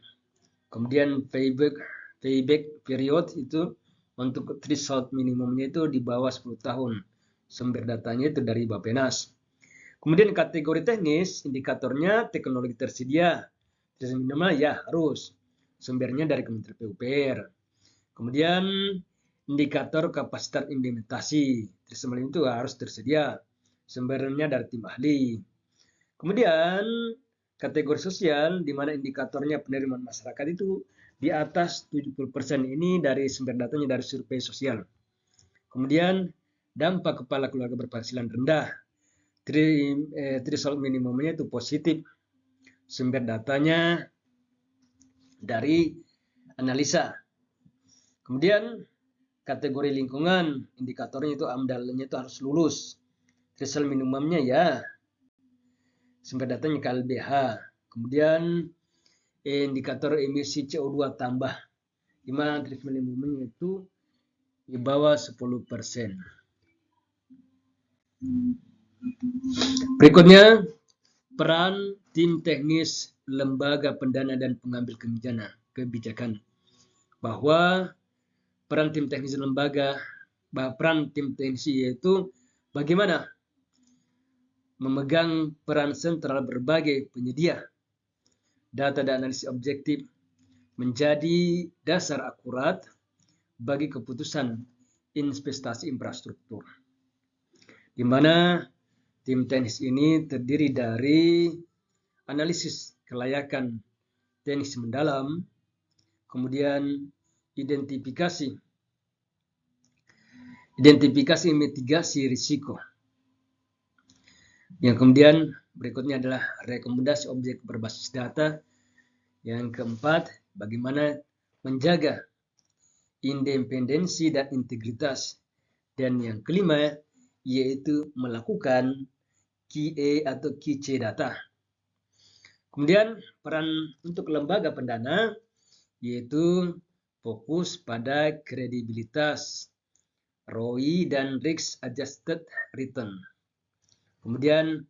Kemudian payback period itu untuk threshold minimumnya itu di bawah 10 tahun. Sumber datanya itu dari Bappenas. Kemudian kategori teknis, indikatornya teknologi tersedia. Threshold minimal ya harus. Sumbernya dari Kementerian PUPR. Kemudian indikator kapasitas implementasi. Threshold itu harus tersedia. Sumbernya dari tim ahli. Kemudian kategori sosial, di mana indikatornya penerimaan masyarakat itu di atas 70%. Ini dari sumber datanya dari survei sosial. Kemudian dampak kepala keluarga berpenghasilan rendah. Threshold minimumnya itu positif. Sumber datanya dari analisa. Kemudian kategori lingkungan, indikatornya itu AMDAL-nya itu harus lulus. Threshold minimumnya ya sumber datanya KLBH. Kemudian indikator emisi CO2 tambah 5, threshold minimumnya itu di bawah 10%. Berikutnya, peran tim teknis lembaga pendana dan pengambil kebijakan. Bahwa peran tim teknis lembaga, peran tim teknis yaitu bagaimana memegang peran sentral berbagai penyedia data dan analisis objektif menjadi dasar akurat bagi keputusan investasi infrastruktur. Di mana tim teknis ini terdiri dari analisis kelayakan teknis mendalam, kemudian identifikasi mitigasi risiko. Yang kemudian berikutnya adalah rekomendasi objek berbasis data. Yang keempat, bagaimana menjaga independensi dan integritas. Dan yang kelima, yaitu melakukan QA atau QC data. Kemudian peran untuk lembaga pendana yaitu fokus pada kredibilitas, ROI dan Risk Adjusted Return. Kemudian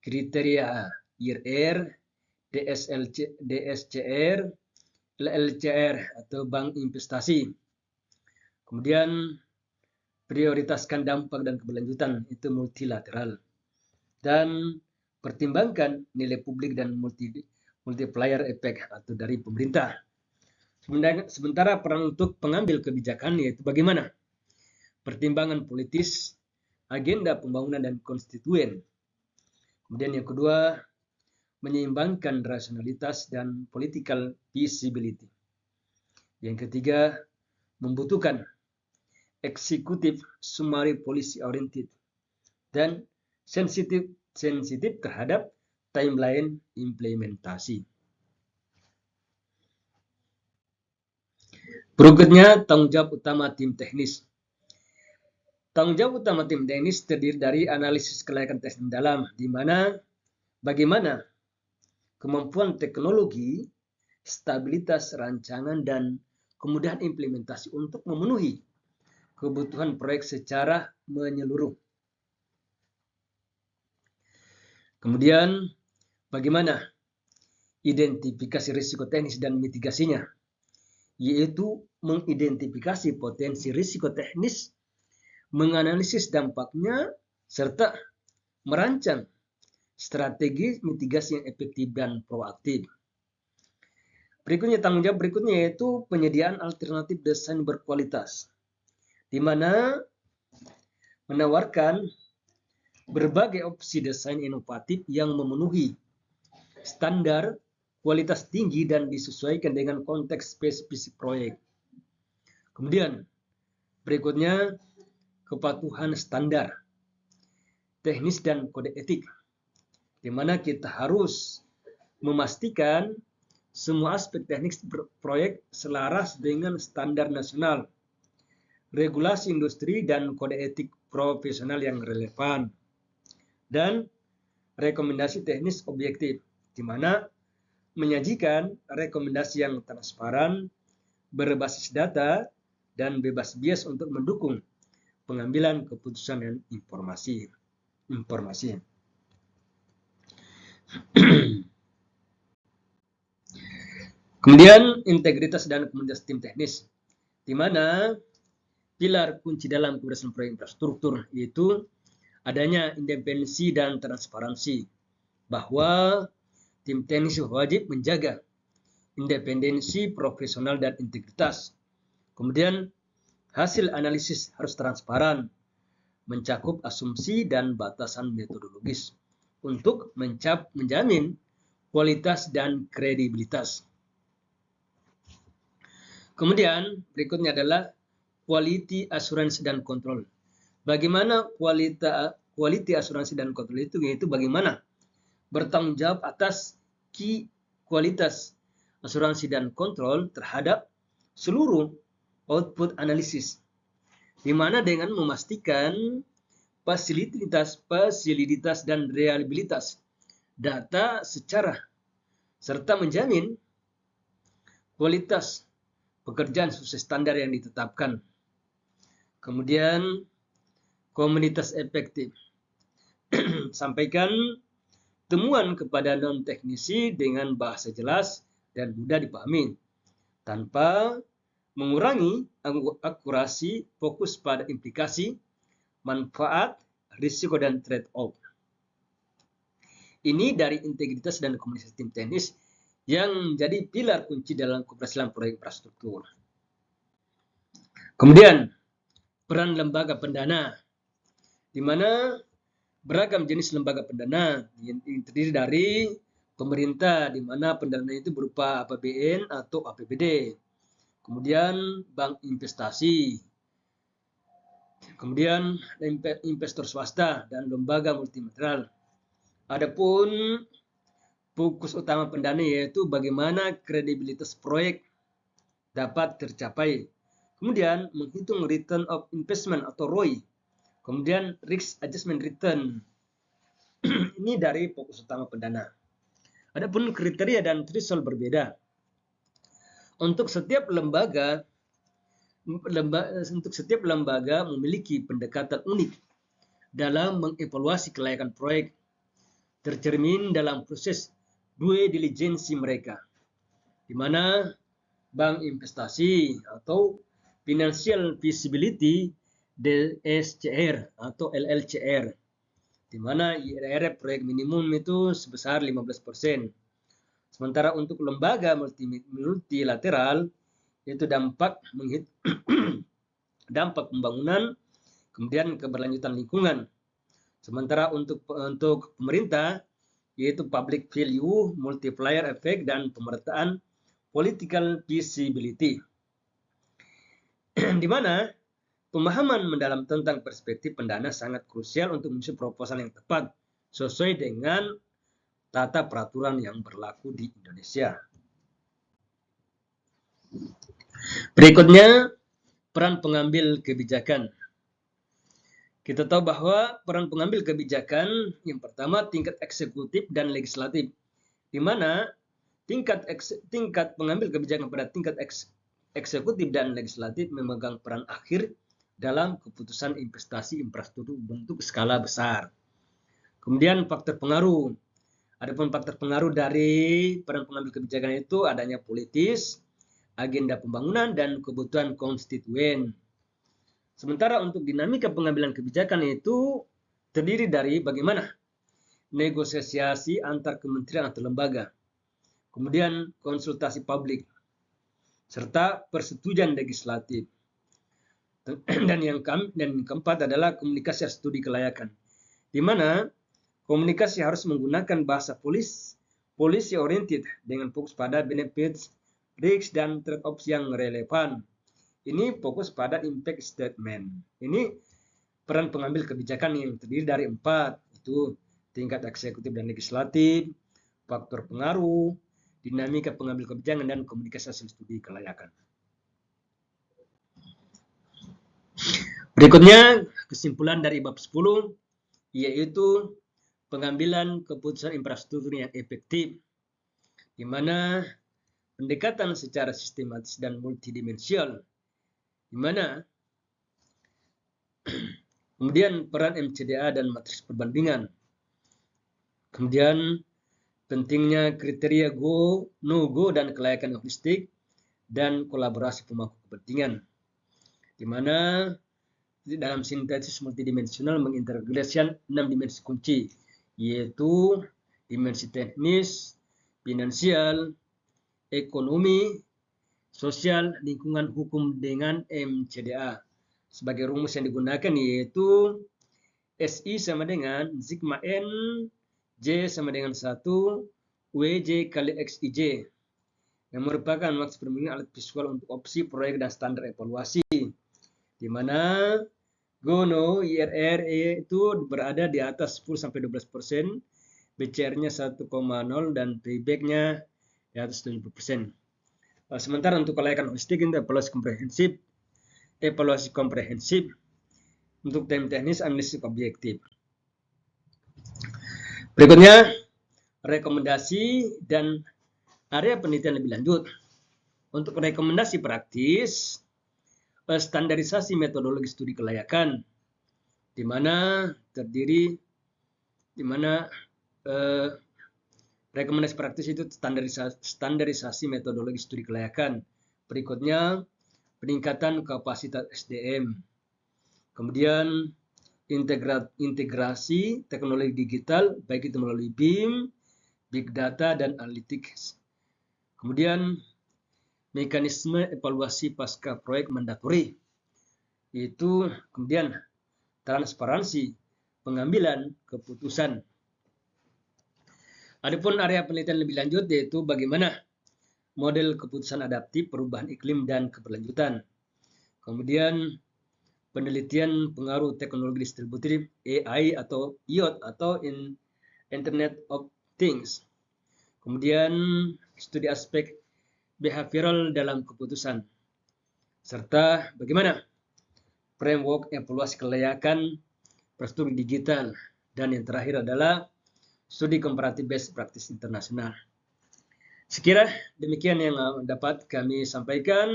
kriteria IRR, DSCR, LLCR atau bank investasi. Kemudian prioritaskan dampak dan keberlanjutan, itu multilateral. Dan pertimbangkan nilai publik dan multiplier effect atau dari pemerintah. Sementara peran untuk pengambil kebijakan yaitu bagaimana pertimbangan politis, agenda pembangunan dan konstituen. Kemudian yang kedua, menyeimbangkan rasionalitas dan political feasibility. Yang ketiga, membutuhkan eksekutif summary policy oriented dan sensitif terhadap timeline implementasi. Berikutnya, tanggung jawab utama tim teknis. Tanggung jawab utama tim teknis terdiri dari analisis kelayakan tes mendalam, di mana bagaimana kemampuan teknologi, stabilitas rancangan, dan kemudahan implementasi untuk memenuhi kebutuhan proyek secara menyeluruh. Kemudian, bagaimana identifikasi risiko teknis dan mitigasinya, yaitu mengidentifikasi potensi risiko teknis, menganalisis dampaknya, serta merancang strategi mitigasi yang efektif dan proaktif. Berikutnya, tanggung jawab berikutnya yaitu penyediaan alternatif desain berkualitas, di mana menawarkan berbagai opsi desain inovatif yang memenuhi standar kualitas tinggi dan disesuaikan dengan konteks spesifik proyek. Kemudian, berikutnya kepatuhan standar teknis dan kode etik, di mana kita harus memastikan semua aspek teknis proyek selaras dengan standar nasional, regulasi industri, dan kode etik profesional yang relevan. Dan rekomendasi teknis objektif, di mana menyajikan rekomendasi yang transparan, berbasis data, dan bebas bias untuk mendukung pengambilan keputusan dan informasi. Kemudian integritas dan komunitas tim teknis, di mana pilar kunci dalam keberhasilan proyek infrastruktur yaitu adanya independensi dan transparansi, bahwa tim teknis wajib menjaga independensi, profesional, dan integritas. Kemudian hasil analisis harus transparan, mencakup asumsi dan batasan metodologis untuk menjamin kualitas dan kredibilitas. Kemudian berikutnya adalah quality assurance dan control. Bagaimana quality asuransi dan kontrol itu, yaitu bagaimana bertanggung jawab atas kualitas asuransi dan kontrol terhadap seluruh output analisis di mana dengan memastikan fasilitas dan reliabilitas data serta menjamin kualitas pekerjaan sesuai standar yang ditetapkan. Kemudian komunitas efektif. Sampaikan temuan kepada non-teknisi dengan bahasa jelas dan mudah dipahami, tanpa mengurangi akurasi, fokus pada implikasi, manfaat, risiko, dan trade-off. Ini dari integritas dan komunikasi tim teknis yang menjadi pilar kunci dalam keberhasilan proyek infrastruktur. Kemudian, peran lembaga pendana, di mana beragam jenis lembaga pendana yang terdiri dari pemerintah, di mana pendana itu berupa APBN atau APBD. Kemudian bank investasi. Kemudian investor swasta dan lembaga multilateral. Adapun fokus utama pendana yaitu bagaimana kredibilitas proyek dapat tercapai. Kemudian menghitung return of investment atau ROI. Kemudian risk adjustment return. Ini dari fokus utama pendana. Adapun kriteria dan threshold berbeda. Untuk setiap lembaga memiliki pendekatan unik dalam mengevaluasi kelayakan proyek, tercermin dalam proses due diligence mereka, di mana bank investasi atau financial feasibility DSCR atau LLCR, di mana IRR proyek minimum itu sebesar 15%. Sementara untuk lembaga multilateral itu dampak pembangunan, kemudian keberlanjutan lingkungan. Sementara untuk pemerintah yaitu public value, multiplier effect, dan pemerataan political feasibility. Di mana pemahaman mendalam tentang perspektif pendana sangat krusial untuk menyusun proposal yang tepat sesuai dengan tata peraturan yang berlaku di Indonesia. Berikutnya, peran pengambil kebijakan. Kita tahu bahwa peran pengambil kebijakan yang pertama tingkat eksekutif dan legislatif, di mana tingkat pengambil kebijakan pada tingkat eksekutif dan legislatif memegang peran akhir dalam keputusan investasi infrastruktur bentuk skala besar. Kemudian faktor pengaruh. Adapun faktor pengaruh dari peran pengambil kebijakan itu adanya politis, agenda pembangunan, dan kebutuhan konstituen. Sementara untuk dinamika pengambilan kebijakan itu terdiri dari bagaimana negosiasi antar kementerian atau lembaga, kemudian konsultasi publik, serta persetujuan legislatif. Dan yang keempat adalah komunikasi studi kelayakan, di mana komunikasi harus menggunakan bahasa policy oriented dengan fokus pada benefits, risks, dan trade-offs yang relevan. Ini fokus pada impact statement. Ini peran pengambil kebijakan yang terdiri dari 4, itu tingkat eksekutif dan legislatif, faktor pengaruh, dinamika pengambil kebijakan, dan komunikasi hasil studi kelayakan. Berikutnya kesimpulan dari bab 10 yaitu pengambilan keputusan infrastruktur yang efektif, di mana pendekatan secara sistematis dan multidimensional, di mana kemudian peran MCDA dan matriks perbandingan, kemudian pentingnya kriteria go, no go, dan kelayakan holistik, dan kolaborasi pemangku kepentingan, di mana dalam sintesis multidimensional mengintegrasikan 6 dimensi kunci, yaitu dimensi teknis, finansial, ekonomi, sosial, lingkungan, hukum dengan MCDA. Sebagai rumus yang digunakan yaitu SI sama dengan sigma N, J sama dengan 1, WJ kali XIJ, yang merupakan maksud perbandingan alat visual untuk opsi, proyek, dan standar evaluasi, di mana GONO, IRR itu berada di atas 10-12%, BCR-nya 1,0, dan payback-nya di atas 70%. Sementara untuk kelayakan holistik ini evaluasi komprehensif, evaluasi komprehensif, untuk teknis analisis objektif. Berikutnya, rekomendasi dan area penelitian lebih lanjut. Untuk rekomendasi praktis, standarisasi metodologi studi kelayakan, di mana rekomendasi praktis itu standarisasi metodologi studi kelayakan. Berikutnya, peningkatan kapasitas SDM. Kemudian, integrasi teknologi digital, baik itu melalui BIM, Big Data, dan Analytics. Kemudian, mekanisme evaluasi pasca proyek mandatori, yaitu kemudian transparansi pengambilan keputusan. Adapun area penelitian lebih lanjut yaitu bagaimana model keputusan adaptif, perubahan iklim, dan keberlanjutan. Kemudian penelitian pengaruh teknologi distributif AI atau IoT atau Internet of Things. Kemudian studi aspek behavioral dalam keputusan. Serta bagaimana framework evaluasi kelayakan infrastruktur digital. Dan yang terakhir adalah studi komparatif best practice internasional. Sekira demikian yang dapat kami sampaikan.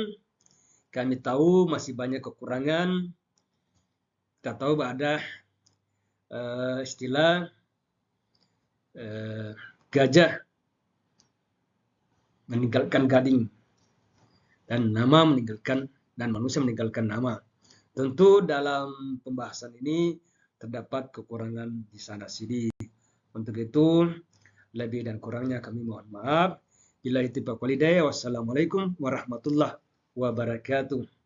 Kami tahu masih banyak kekurangan. Kita tahu ada istilah gajah meninggalkan gading dan nama meninggalkan dan manusia meninggalkan nama. Tentu dalam pembahasan ini terdapat kekurangan di sana sini. Untuk itu lebih dan kurangnya kami mohon maaf. Billahi taufiq wal hidayah. Wassalamualaikum warahmatullahi wabarakatuh.